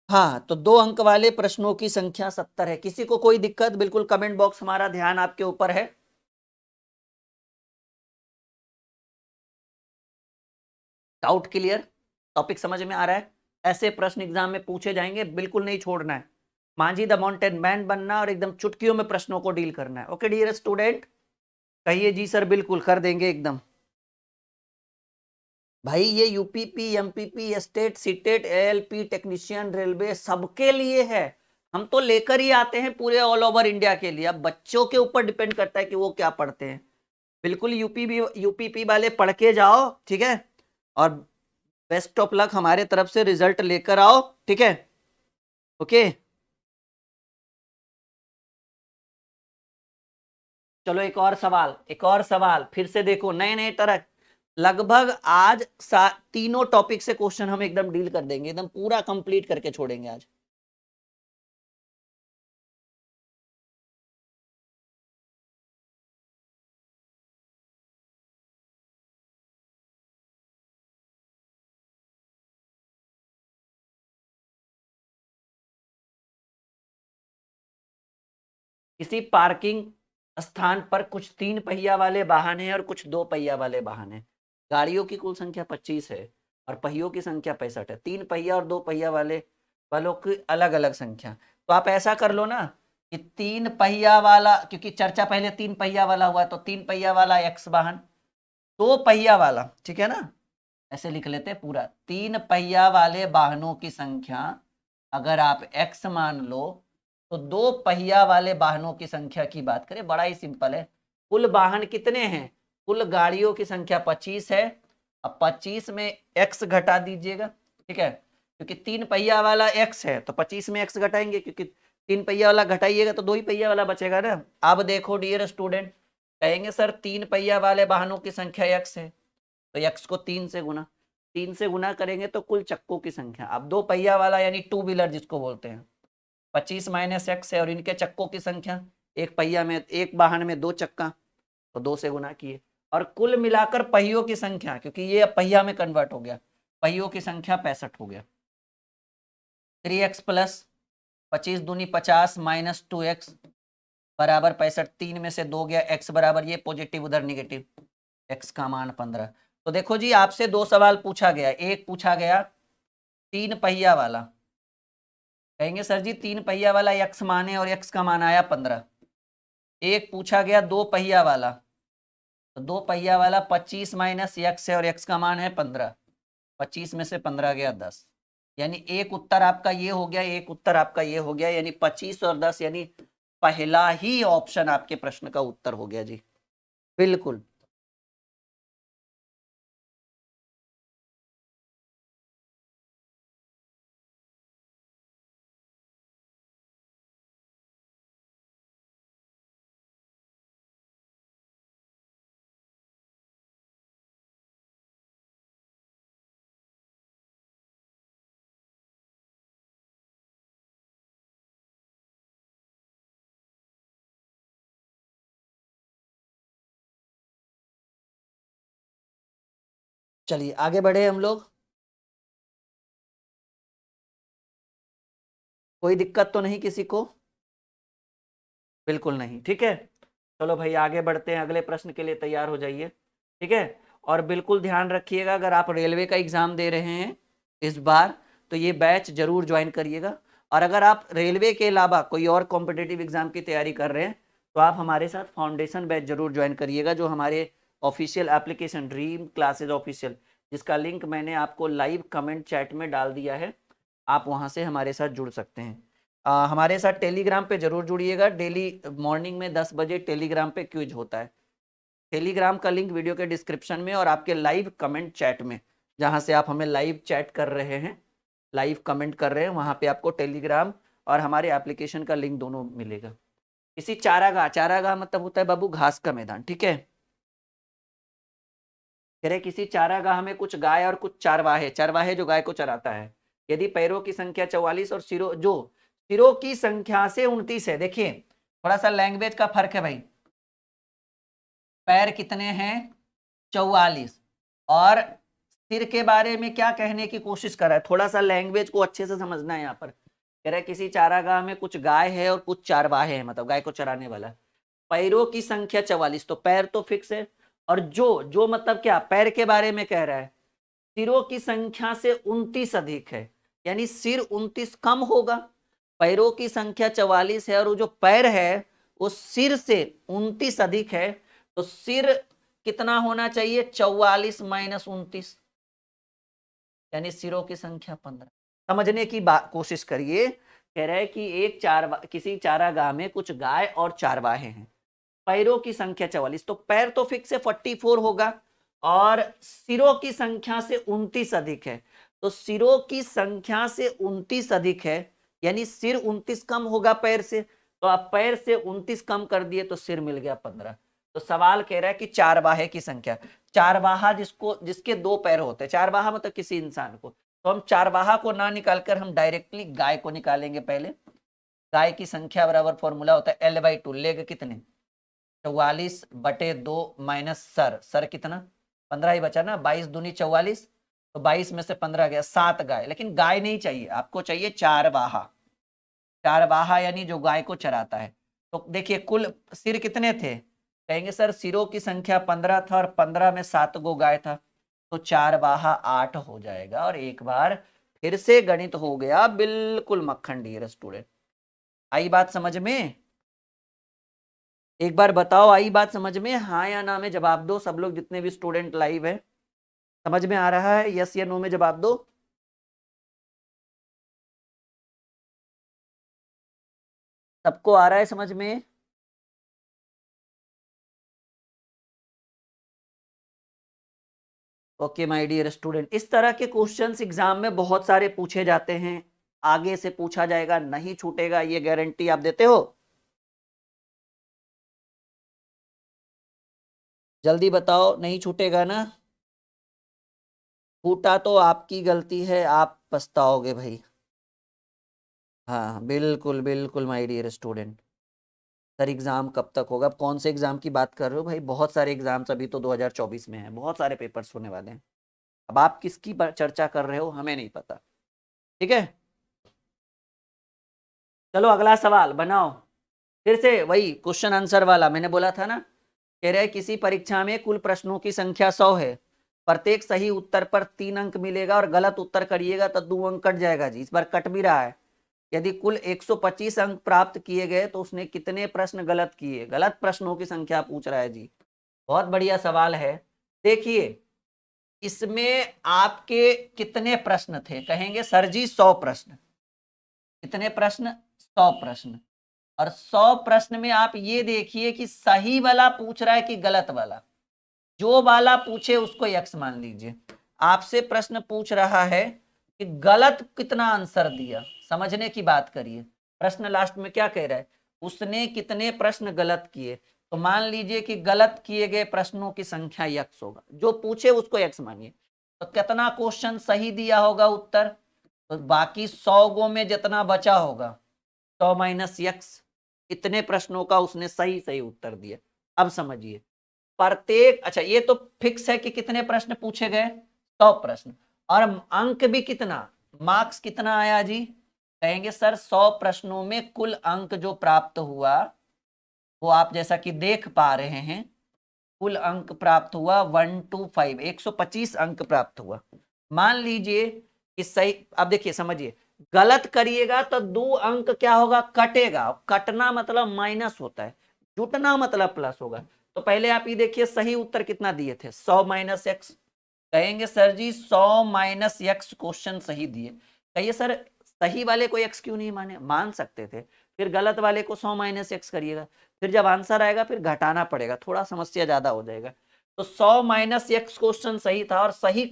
हाँ, तो 2 अंक वाले प्रश्नों की संख्या 70 है। किसी को कोई दिक्कत, बिल्कुल कमेंट बॉक्स, हमारा ध्यान आपके ऊपर है। डाउट क्लियर, टॉपिक समझ में आ रहा है। ऐसे प्रश्न एग्जाम में पूछे जाएंगे, बिल्कुल नहीं छोड़ना है। मांझी द माउंटेन मैन बनना और एकदम चुटकियों में प्रश्नों को डील करना है। ओके डियर स्टूडेंट, कहिए जी सर, बिल्कुल कर देंगे एकदम। भाई ये UPP, MPP, state, CTET, ALP, technician, railway, सबके लिए है। हम तो लेकर ही आते हैं पूरे ऑल ओवर इंडिया के लिए। अब बच्चों के ऊपर डिपेंड करता है कि वो क्या पढ़ते हैं। बिल्कुल यूपीपी वाले पढ़ के जाओ, ठीक है, और बेस्ट ऑफ लक, हमारे तरफ से रिजल्ट लेकर आओ, ठीक है। ओके, चलो एक और सवाल, एक और सवाल, फिर से देखो नए नए तरह। लगभग आज तीनों टॉपिक से क्वेश्चन हम एकदम डील कर देंगे, एकदम पूरा कंप्लीट करके छोड़ेंगे आज। किसी पार्किंग स्थान पर कुछ 3 पहिया वाले वाहन हैं और कुछ 2 पहिया वाले वाहन हैं। गाड़ियों की कुल संख्या 25 है और पहियों की संख्या 65 है। 3 पहिया और 2 पहिया वालों की अलग अलग संख्या। तो आप ऐसा कर लो ना कि 3 पहिया वाला, क्योंकि चर्चा पहले 3 पहिया वाला हुआ, तो 3 पहिया वाला एक्स वाहन, 2 पहिया वाला, ठीक है ना, ऐसे लिख लेते हैं पूरा। 3 पहिया वाले वाहनों की संख्या अगर आप x मान लो, तो 2 पहिया वाले वाहनों की संख्या की बात करें, बड़ा ही सिंपल है। कुल वाहन कितने हैं, कुल गाड़ियों की संख्या 25 है। अब 25 में x घटा दीजिएगा, ठीक है, क्योंकि 3 पहिया वाला x है तो 25 में x घटाएंगे, क्योंकि 3 पहिया वाला घटाइएगा तो 2 ही पहिया वाला बचेगा ना। अब देखो डियर स्टूडेंट, कहेंगे सर 3 पहिया वाले वाहनों की संख्या x है, तो x को 3 से गुना करेंगे तो कुल चक्कों की संख्या। अब 2 पहिया वाला यानी 2 व्हीलर जिसको बोलते हैं, 25 माइनस एक्स है, और इनके चक्कों की संख्या, एक पहिया में, एक वाहन में 2 चक्का, तो 2 से गुना किए। और कुल मिलाकर पहियों की संख्या, क्योंकि ये अब पहिया में कन्वर्ट हो गया, पहियों की संख्या 65 हो गया। 3x प्लस 25 दूनी 50 माइनस 2x बराबर 65। 3 में से 2 गया, x बराबर ये पॉजिटिव उधर निगेटिव, x का मान 15। तो देखो जी आपसे 2 सवाल पूछा गया। एक पूछा गया 3 पहिया वाला, कहेंगे सर जी 3 पहिया वाला x मान है और x का मान आया 15। एक पूछा गया 2 पहिया वाला, तो 2 पहिया वाला 25 माइनस x है और x का मान है 15। 25 में से 15 गया 10, यानी एक उत्तर आपका ये हो गया, एक उत्तर आपका ये हो गया, यानी 25 और 10, यानी पहला ही ऑप्शन आपके प्रश्न का उत्तर हो गया जी। बिल्कुल चलिए आगे बढ़े हम लोग। कोई दिक्कत तो नहीं किसी को? बिल्कुल नहीं, ठीक है। चलो भाई आगे बढ़ते हैं, अगले प्रश्न के लिए तैयार हो जाइए, ठीक है। और बिल्कुल ध्यान रखिएगा, अगर आप रेलवे का एग्जाम दे रहे हैं इस बार तो ये बैच जरूर ज्वाइन करिएगा। और अगर आप रेलवे के अलावा कोई और कॉम्पिटिटिव एग्जाम की तैयारी कर रहे हैं तो आप हमारे साथ फाउंडेशन बैच जरूर ज्वाइन करिएगा, जो हमारे official application dream classes official, जिसका लिंक मैंने आपको लाइव कमेंट चैट में डाल दिया है, आप वहां से हमारे साथ जुड़ सकते हैं। हमारे साथ टेलीग्राम पे जरूर जुड़िएगा। डेली मॉर्निंग में 10 बजे टेलीग्राम पे क्विज होता है। टेलीग्राम का लिंक वीडियो के डिस्क्रिप्शन में और आपके लाइव कमेंट चैट में, जहां से आप हमें लाइव चैट कर रहे हैं, लाइव कमेंट कर रहे हैं, वहां पे आपको टेलीग्राम और हमारे एप्लीकेशन का लिंक दोनों मिलेगा। किसी चारागाह, चारागाह मतलब होता है बाबू घास का मैदान, ठीक है। कह रहे किसी चारागाह में कुछ गाय और कुछ चारवाहे, चारवाहे जो गाय को चराता है, यदि पैरों की संख्या 44 और सिरों की संख्या से 29 है। देखिए थोड़ा सा लैंग्वेज का फर्क है भाई, पैर कितने हैं 44, और सिर के बारे में क्या कहने की कोशिश कर रहा है, थोड़ा सा लैंग्वेज को अच्छे से समझना है। यहाँ पर कह रहा है किसी चारागाह में कुछ गाय है और कुछ चारवाहे हैं, मतलब गाय को चराने वाला। पैरों की संख्या 44, तो पैर तो फिक्स है, और जो मतलब क्या, पैर के बारे में कह रहा है सिरों की संख्या से 29 अधिक है, यानी सिर 29 कम होगा। पैरों की संख्या 44 है और वो जो पैर है वो सिर से 29 अधिक है, तो सिर कितना होना चाहिए 44 माइनस 29, यानी सिरों की संख्या 15। समझने की कोशिश करिए। कह रहा है कि किसी चारागाह में कुछ गाय और चारवाहे हैं, पैरों की संख्या 44, तो पैर तो फिक्स है 44 होगा, और सिरों की संख्या से 29 अधिक है, तो सिरों की संख्या से 29 अधिक है, यानी सिर 29 कम होगा पैर से, तो आप पैर से 29 कम कर दिए तो सिर मिल गया 15। तो सवाल कह रहा है कि चारवाहे की संख्या, चारवाहा जिसके 2 पैर होते हैं, चारवाहा मतलब किसी इंसान को, तो हम चारवाहा को ना निकालकर हम डायरेक्टली गाय को निकालेंगे। पहले गाय की संख्या बराबर फॉर्मूला होता है L/2, लेग कितने 44/2 माइनस सर कितना 15 ही बचा ना, 22 दूनी 44, तो 22 में से 15 गया, 7 गाय। लेकिन गाय नहीं चाहिए आपको, चाहिए चारवाहा, चारवाहा यानी जो गाय को चराता है। तो देखिए कुल सिर कितने थे, कहेंगे सर सिरों की संख्या 15 था और 15 में 7 गो गाय था, तो चारवाहा 8 हो जाएगा। और एक बार फिर से गणित हो गया बिल्कुल मक्खन डियर स्टूडेंट। आई बात समझ में? एक बार बताओ आई बात समझ में, हाँ या ना में जवाब दो सब लोग, जितने भी स्टूडेंट लाइव है। समझ में आ रहा है? यस या नो में जवाब दो। सबको आ रहा है समझ में? ओके माय डियर स्टूडेंट, इस तरह के क्वेश्चंस एग्जाम में बहुत सारे पूछे जाते हैं, आगे से पूछा जाएगा, नहीं छूटेगा, ये गारंटी आप देते हो? जल्दी बताओ, नहीं छूटेगा ना? छूटा तो आपकी गलती है, आप पछताओगे भाई। हाँ बिल्कुल बिल्कुल my dear student. Sir exam कब तक होगा? अब कौन से एग्जाम की बात कर रहे हो भाई? बहुत सारे एग्जाम्स अभी तो 2024 में है, बहुत सारे पेपर्स होने वाले हैं। अब आप किसकी चर्चा कर रहे हो हमें नहीं पता, ठीक है। चलो अगला सवाल बनाओ, फिर से वही क्वेश्चन आंसर वाला, मैंने बोला था ना, कह रहे किसी परीक्षा में कुल प्रश्नों की संख्या 100 है, प्रत्येक सही उत्तर पर 3 अंक मिलेगा और गलत उत्तर करिएगा तो 2 अंक कट जाएगा जी। इस बार कट भी रहा है। यदि कुल 125 अंक प्राप्त किए गए तो उसने कितने प्रश्न गलत किए, गलत प्रश्नों की संख्या पूछ रहा है जी। बहुत बढ़िया सवाल है। देखिए इसमें आपके कितने प्रश्न थे, कहेंगे सर जी 100 प्रश्न। कितने प्रश्न? 100 प्रश्न। और 100 प्रश्न में आप ये देखिए कि सही वाला पूछ रहा है कि गलत वाला। जो वाला पूछे उसको x मान लीजिए। आपसे प्रश्न पूछ रहा है कि गलत कितना आंसर दिया, समझने की बात करिए। प्रश्न लास्ट में क्या कह रहा है, उसने कितने प्रश्न गलत किए, तो मान लीजिए कि गलत किए गए प्रश्नों की संख्या x होगा, जो पूछे उसको x मानिए। तो कितना क्वेश्चन सही दिया होगा उत्तर, तो बाकी 100 गो में जितना बचा होगा 100 माइनस x, इतने प्रश्नों का उसने सही सही उत्तर दिया। अब समझिए प्रत्येक, अच्छा ये तो फिक्स है कि कितने प्रश्न पूछे गए, 100 प्रश्न, और अंक भी कितना, मार्क्स कितना आया जी, कहेंगे सर 100 प्रश्नों में कुल अंक जो प्राप्त हुआ वो आप जैसा कि देख पा रहे हैं, कुल अंक प्राप्त हुआ 125, 125 अंक प्राप्त हुआ। मान लीजिए कि सही, अब देखिए समझिए, गलत करिएगा तो 2 अंक क्या होगा, कटेगा। कटना मतलब माइनस होता है, जुटना मतलब प्लस होगा। तो पहले आप ये देखिए सही उत्तर कितना दिए थे, 100 माइनस एक्स। कहेंगे सर जी 100 माइनस एक्स क्वेश्चन सही दिए। कहिए सर सही वाले को एक्स क्यों नहीं माने, मान सकते थे, फिर गलत वाले को 100 माइनस एक्स करिएगा, फिर जब आंसर आएगा फिर घटाना पड़ेगा, थोड़ा समस्या ज्यादा हो जाएगा। तो 100 माइनस एक्स क्वेश्चन सही था, और सही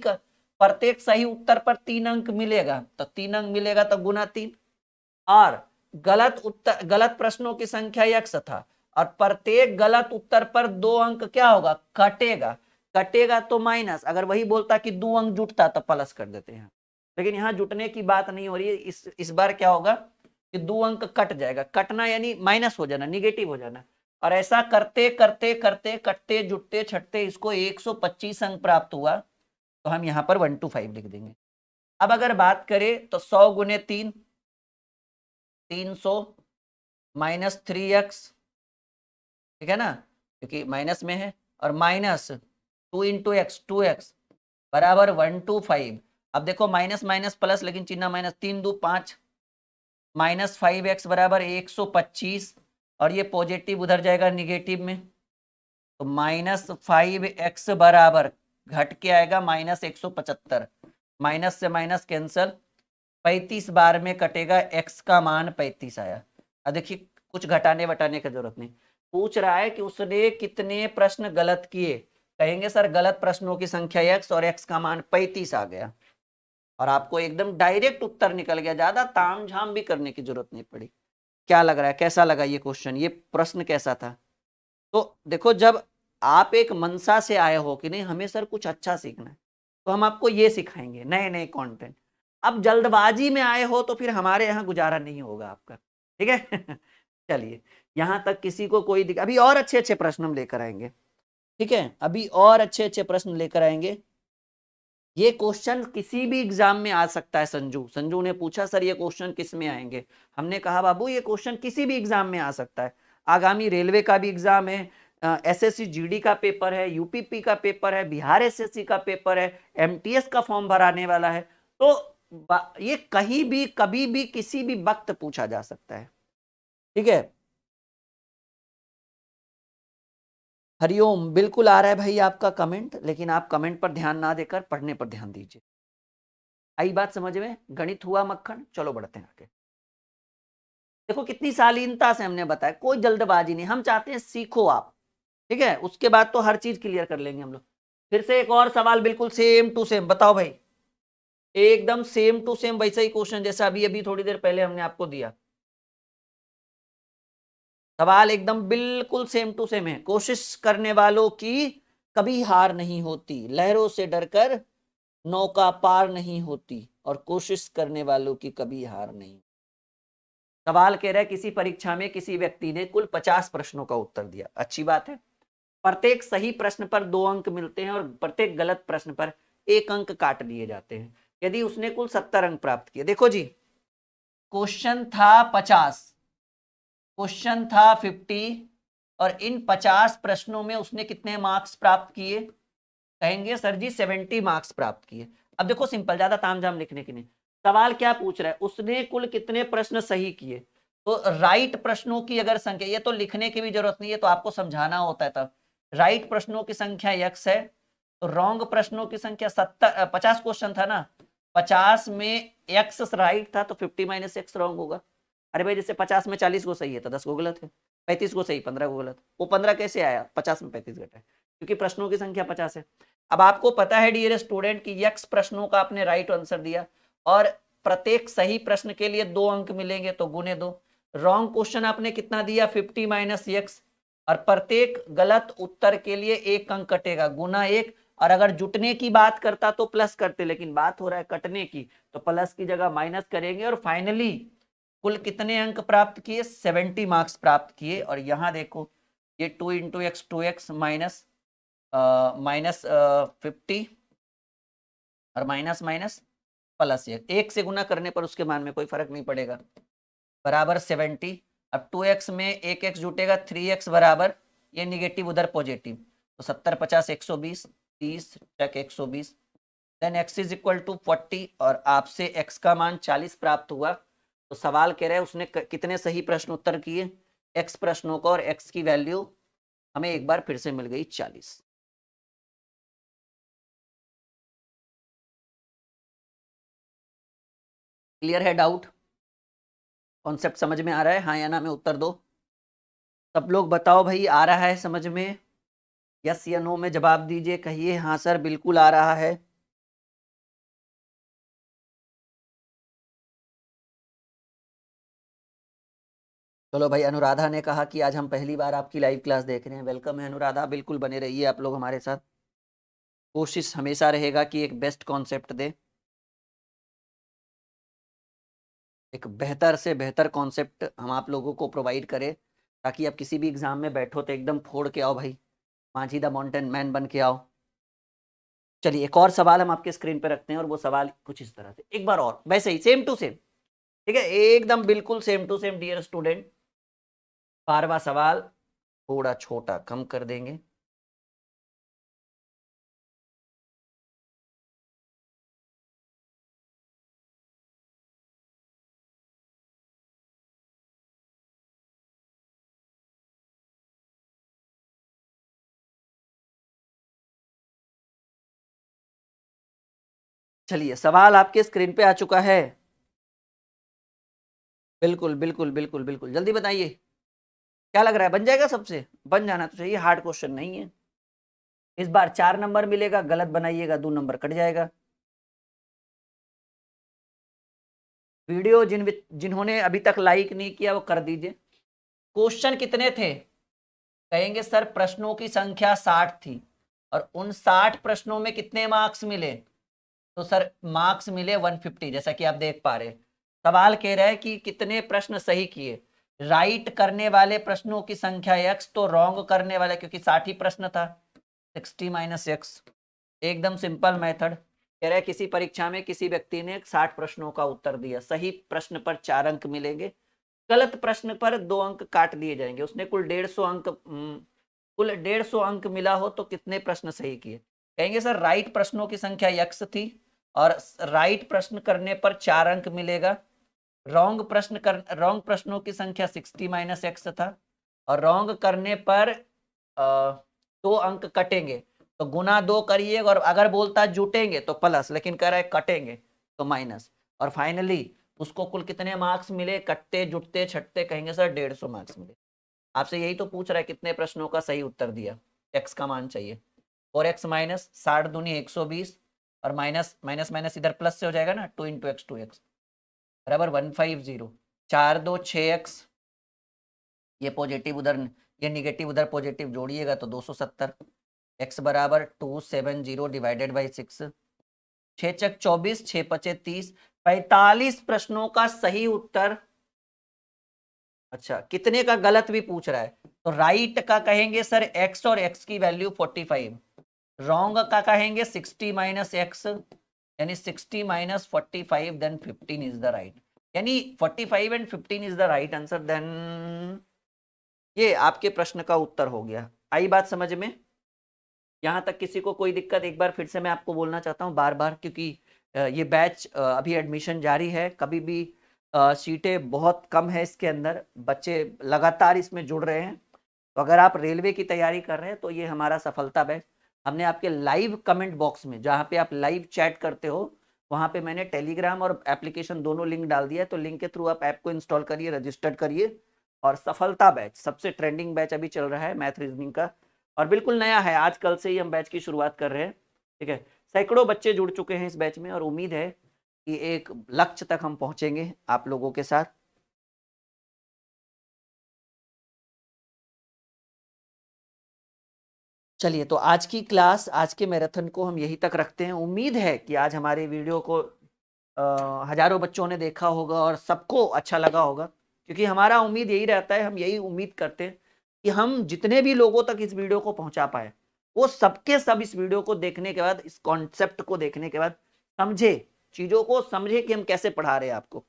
प्रत्येक सही उत्तर पर 3 अंक मिलेगा, तो 3 अंक मिलेगा तो गुना 3, और गलत उत्तर, गलत प्रश्नों की संख्या x था, और प्रत्येक गलत उत्तर पर 2 अंक क्या होगा, कटेगा। कटेगा तो माइनस, अगर वही बोलता कि 2 अंक जुटता तो प्लस कर देते हैं, लेकिन यहाँ जुटने की बात नहीं हो रही है। इस बार क्या होगा कि 2 अंक कट जाएगा, कटना यानी माइनस हो जाना, निगेटिव हो जाना, और ऐसा करते करते करते कटते जुटते छटते इसको 125 अंक प्राप्त हुआ, तो हम यहाँ पर 125 लिख देंगे। अब अगर बात करें तो 100 गुने 3, 300 माइनस 3x, ठीक है ना, क्योंकि माइनस में है, और माइनस 2 इंटू एक्स, 2x बराबर 125। अब देखो माइनस माइनस प्लस, लेकिन चिन्ह माइनस, 3 2 5, माइनस 5x बराबर 125, और ये पॉजिटिव उधर जाएगा निगेटिव में, तो माइनस 5x बराबर घट के आएगा माइनस 175, माइनस से माइनस कैंसल, 35 बार में कटेगा, x का मान 35 आया। अब देखिए कुछ घटाने वटाने की जरूरत नहीं, पूछ रहा है कि उसने कितने प्रश्न गलत किए, कहेंगे सर गलत प्रश्नों की संख्या x और x का मान 35 आ गया, और आपको एकदम डायरेक्ट उत्तर निकल गया, ज्यादा ताम झाम भी करने की जरूरत नहीं पड़ी। क्या लग रहा है, कैसा लगा ये क्वेश्चन, ये प्रश्न कैसा था? तो देखो जब आप एक मंशा से आए हो कि नहीं हमें सर कुछ अच्छा सीखना है, तो हम आपको ये सिखाएंगे नए नए कंटेंट। अब जल्दबाजी में आए हो तो फिर हमारे यहाँ गुजारा नहीं होगा आपका, ठीक है। चलिए यहाँ तक किसी को कोई दिक्कत, अभी और अच्छे अच्छे प्रश्न हम लेकर आएंगे, ठीक है, अभी और अच्छे अच्छे प्रश्न लेकर आएंगे। ये क्वेश्चन किसी भी एग्जाम में आ सकता है। संजू ने पूछा सर ये क्वेश्चन किस में आएंगे, हमने कहा बाबू ये क्वेश्चन किसी भी एग्जाम में आ सकता है। आगामी रेलवे का भी एग्जाम है, एसएससी जीडी का पेपर है, यूपीपी का पेपर है, बिहार एसएससी का पेपर है, एमटीएस का फॉर्म भराने वाला है, तो ये कहीं भी कभी भी किसी भी वक्त पूछा जा सकता है, ठीक है। हरिओम, बिल्कुल आ रहा है भाई आपका कमेंट, लेकिन आप कमेंट पर ध्यान ना देकर पढ़ने पर ध्यान दीजिए। आई बात समझ में, गणित हुआ मक्खन। चलो बढ़ते हैं आगे। देखो कितनी शालीनता से हमने बताया, कोई जल्दबाजी नहीं, हम चाहते हैं सीखो आप, ठीक है, उसके बाद तो हर चीज क्लियर कर लेंगे हम लोग। फिर से एक और सवाल बिल्कुल सेम टू सेम, बताओ भाई, एकदम सेम टू सेम वैसा ही क्वेश्चन जैसा अभी अभी थोड़ी देर पहले हमने आपको दिया। सवाल एकदम बिल्कुल सेम टू सेम है। कोशिश करने वालों की कभी हार नहीं होती, लहरों से डरकर नौका पार नहीं होती, और कोशिश करने वालों की कभी हार नहीं। सवाल कह रहा है किसी परीक्षा में किसी व्यक्ति ने कुल 50 प्रश्नों का उत्तर दिया, अच्छी बात है, प्रत्येक सही प्रश्न पर 2 अंक मिलते हैं और प्रत्येक गलत प्रश्न पर एक अंक काट लिए जाते हैं यदि उसने कुल 70 अंक प्राप्त किए। देखो जी, क्वेश्चन था 50, क्वेश्चन था 50 और इन 50 प्रश्नों में उसने कितने मार्क्स प्राप्त किए? कहेंगे सर जी 70 मार्क्स प्राप्त किए। अब देखो सिंपल, ज्यादा तामझाम लिखने की नहीं, सवाल क्या पूछ रहा है, उसने कुल कितने प्रश्न सही किए। तो राइट प्रश्नों की अगर संख्या, ये तो लिखने की भी जरूरत नहीं है, तो आपको समझाना होता है तब। राइट प्रश्नों की संख्या x है, तो रॉन्ग प्रश्नों की संख्या 50 क्वेश्चन था ना, 50 में x राइट था तो 50 माइनस x रॉन्ग होगा। अरे भाई जैसे 50 में 40 को सही है तो 10 को गलत है, 35 को सही 15 को गलत। वो 15 कैसे आया, 50 में 35 घटा है, क्योंकि प्रश्नों की संख्या 50 है। अब आपको पता है डियर स्टूडेंट कि x प्रश्नों का आपने राइट आंसर दिया और प्रत्येक सही प्रश्न के लिए 2 अंक मिलेंगे तो गुने 2। रॉन्ग क्वेश्चन आपने कितना दिया 50 माइनस एक्स, और प्रत्येक गलत उत्तर के लिए 1 अंक कटेगा गुना 1। और अगर जुटने की बात करता तो प्लस करते, लेकिन बात हो रहा है कटने की, तो प्लस की जगह माइनस करेंगे। और फाइनली कुल कितने अंक प्राप्त किए, 70 मार्क्स प्राप्त किए। और यहां देखो ये 2 इंटू एक्स 2x माइनस 50 और माइनस माइनस प्लस 1 से गुना करने पर उसके मान में कोई फर्क नहीं पड़ेगा, बराबर 70। अब 2x में 1x जुटेगा 3x बराबर, ये निगेटिव उधर पॉजिटिव, तो 70 50 120, 30 तक 120, then x is equal to 40 और आपसे x का मान 40 प्राप्त हुआ। तो सवाल कह रहा है उसने कितने सही प्रश्न उत्तर किए, x प्रश्नों को, और x की वैल्यू हमें एक बार फिर से मिल गई 40। क्लियर है डाउट, कॉन्सेप्ट समझ में आ रहा है, हाँ या ना में उत्तर दो। सब लोग बताओ भाई आ रहा है समझ में, यस या नो में जवाब दीजिए, कहिए हाँ सर बिल्कुल आ रहा है। चलो भाई, अनुराधा ने कहा कि आज हम पहली बार आपकी लाइव क्लास देख रहे हैं, वेलकम है अनुराधा, बिल्कुल बने रहिए आप लोग हमारे साथ। कोशिश हमेशा रहेगा कि एक बेस्ट कॉन्सेप्ट दे, एक बेहतर से बेहतर कॉन्सेप्ट हम आप लोगों को प्रोवाइड करें, ताकि आप किसी भी एग्जाम में बैठो तो एकदम फोड़ के आओ भाई, माझी द माउंटेन मैन बन के आओ। चलिए एक और सवाल हम आपके स्क्रीन पे रखते हैं, और वो सवाल कुछ इस तरह से, एक बार और वैसे ही सेम टू सेम, ठीक है, एकदम बिल्कुल same to same dear student. 12वां सवाल थोड़ा छोटा कम कर देंगे। चलिए सवाल आपके स्क्रीन पे आ चुका है, बिल्कुल बिल्कुल बिल्कुल बिल्कुल, जल्दी बताइए क्या लग रहा है, बन जाएगा, सबसे बन जाना तो चाहिए, हार्ड क्वेश्चन नहीं है। इस बार 4 नंबर मिलेगा, गलत बनाइएगा 2 नंबर कट जाएगा। वीडियो जिन्होंने अभी तक लाइक नहीं किया वो कर दीजिए। क्वेश्चन कितने थे, कहेंगे सर प्रश्नों की संख्या 60 थी, और उन 60 प्रश्नों में कितने मार्क्स मिले, तो सर मार्क्स मिले 150, जैसा कि आप देख पा रहे। सवाल कह रहा है कि कितने प्रश्न सही किए, राइट करने वाले प्रश्नों की संख्या x, तो रॉन्ग करने वाले, क्योंकि 60 ही प्रश्न था, 60 माइनस एक्स। एकदम सिंपल मेथड, कह रहा है किसी परीक्षा में किसी व्यक्ति ने 60 प्रश्नों का उत्तर दिया, सही प्रश्न पर 4 अंक मिलेंगे, गलत प्रश्न पर 2 अंक काट दिए जाएंगे। उसने कुल 150 अंक मिला हो तो कितने प्रश्न सही किए, कहेंगे सर राइट प्रश्नों की संख्या x थी, और राइट प्रश्न करने पर 4 अंक मिलेगा। रॉन्ग प्रश्नों की संख्या 60 माइनस एक्स था, और रॉन्ग करने पर 2 अंक कटेंगे, तो गुना 2 करिए, और अगर बोलता जुटेंगे तो प्लस, लेकिन कह रहा है कटेंगे तो माइनस। और फाइनली उसको कुल कितने मार्क्स मिले, कटते जुटते छटते, कहेंगे सर 150 मार्क्स मिले। आपसे यही तो पूछ रहा है कितने प्रश्नों का सही उत्तर दिया, एक्स का मान चाहिए। और एक्स माइनस 60 दूनी 120, और माइनस माइनस माइनस इधर प्लस से हो जाएगा ना, 2 इंटू एक्स 2x बराबर 150, 4 2 6x, ये पॉजिटिव उधर, ये निगेटिव उधर पॉजिटिव, जोड़िएगा तो 270, x बराबर 270 डिवाइडेड बाई 6, 6 चक 24, 6 पचे 30, 45 प्रश्नों का सही उत्तर। अच्छा कितने का गलत भी पूछ रहा है, तो राइट का कहेंगे सर x, और x की वैल्यू 45, रॉन्ग का कहेंगे 60 माइनस एक्स, यानी 60 माइनस 45 देन 15 इज द राइट, यानी 45 and 15 is the right answer. Then ये आपके प्रश्न का उत्तर हो गया। आई बात समझ में? यहां तक किसी को कोई दिक्कत? एक बार फिर से मैं आपको बोलना चाहता हूं बार बार, क्योंकि ये बैच अभी एडमिशन जारी है, कभी भी सीटें बहुत कम है इसके अंदर, बच्चे लगातार इसमें जुड़ रहे हैं। तो अगर आप रेलवे की तैयारी कर रहे हैं तो ये हमारा सफलता बैच। हमने आपके लाइव कमेंट बॉक्स में, जहां पे आप लाइव चैट करते हो, वहां पे मैंने टेलीग्राम और एप्लीकेशन दोनों लिंक डाल दिया है। तो लिंक के थ्रू आप ऐप को इंस्टॉल करिए, रजिस्टर्ड करिए। और सफलता बैच सबसे ट्रेंडिंग बैच अभी चल रहा है मैथ रीजनिंग का, और बिल्कुल नया है, आज कल से ही हम बैच की शुरुआत कर रहे हैं। ठीक है, सैकड़ों बच्चे जुड़ चुके हैं इस बैच में, और उम्मीद है कि एक लक्ष्य तक हम पहुंचेंगे आप लोगों के साथ। चलिए, तो आज की क्लास, आज के मैराथन को हम यहीं तक रखते हैं। उम्मीद है कि आज हमारे वीडियो को हजारों बच्चों ने देखा होगा और सबको अच्छा लगा होगा, क्योंकि हमारा उम्मीद यही रहता है, हम यही उम्मीद करते हैं कि हम जितने भी लोगों तक इस वीडियो को पहुंचा पाए, वो सबके सब इस वीडियो को देखने के बाद, इस कॉन्सेप्ट को देखने के बाद समझे, चीजों को समझे कि हम कैसे पढ़ा रहे हैं आपको।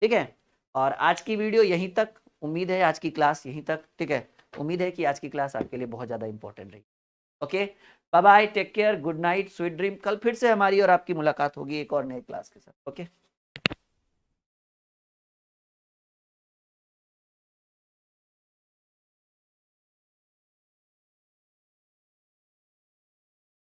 ठीक है, और आज की वीडियो यहीं तक, उम्मीद है आज की क्लास यहीं तक। ठीक है, उम्मीद है कि आज की क्लास आपके लिए बहुत ज्यादा इंपॉर्टेंट रही। Okay, bye bye, take care, good night, sweet dream. कल फिर से हमारी और आपकी मुलाकात होगी एक और नए क्लास के साथ। ओके।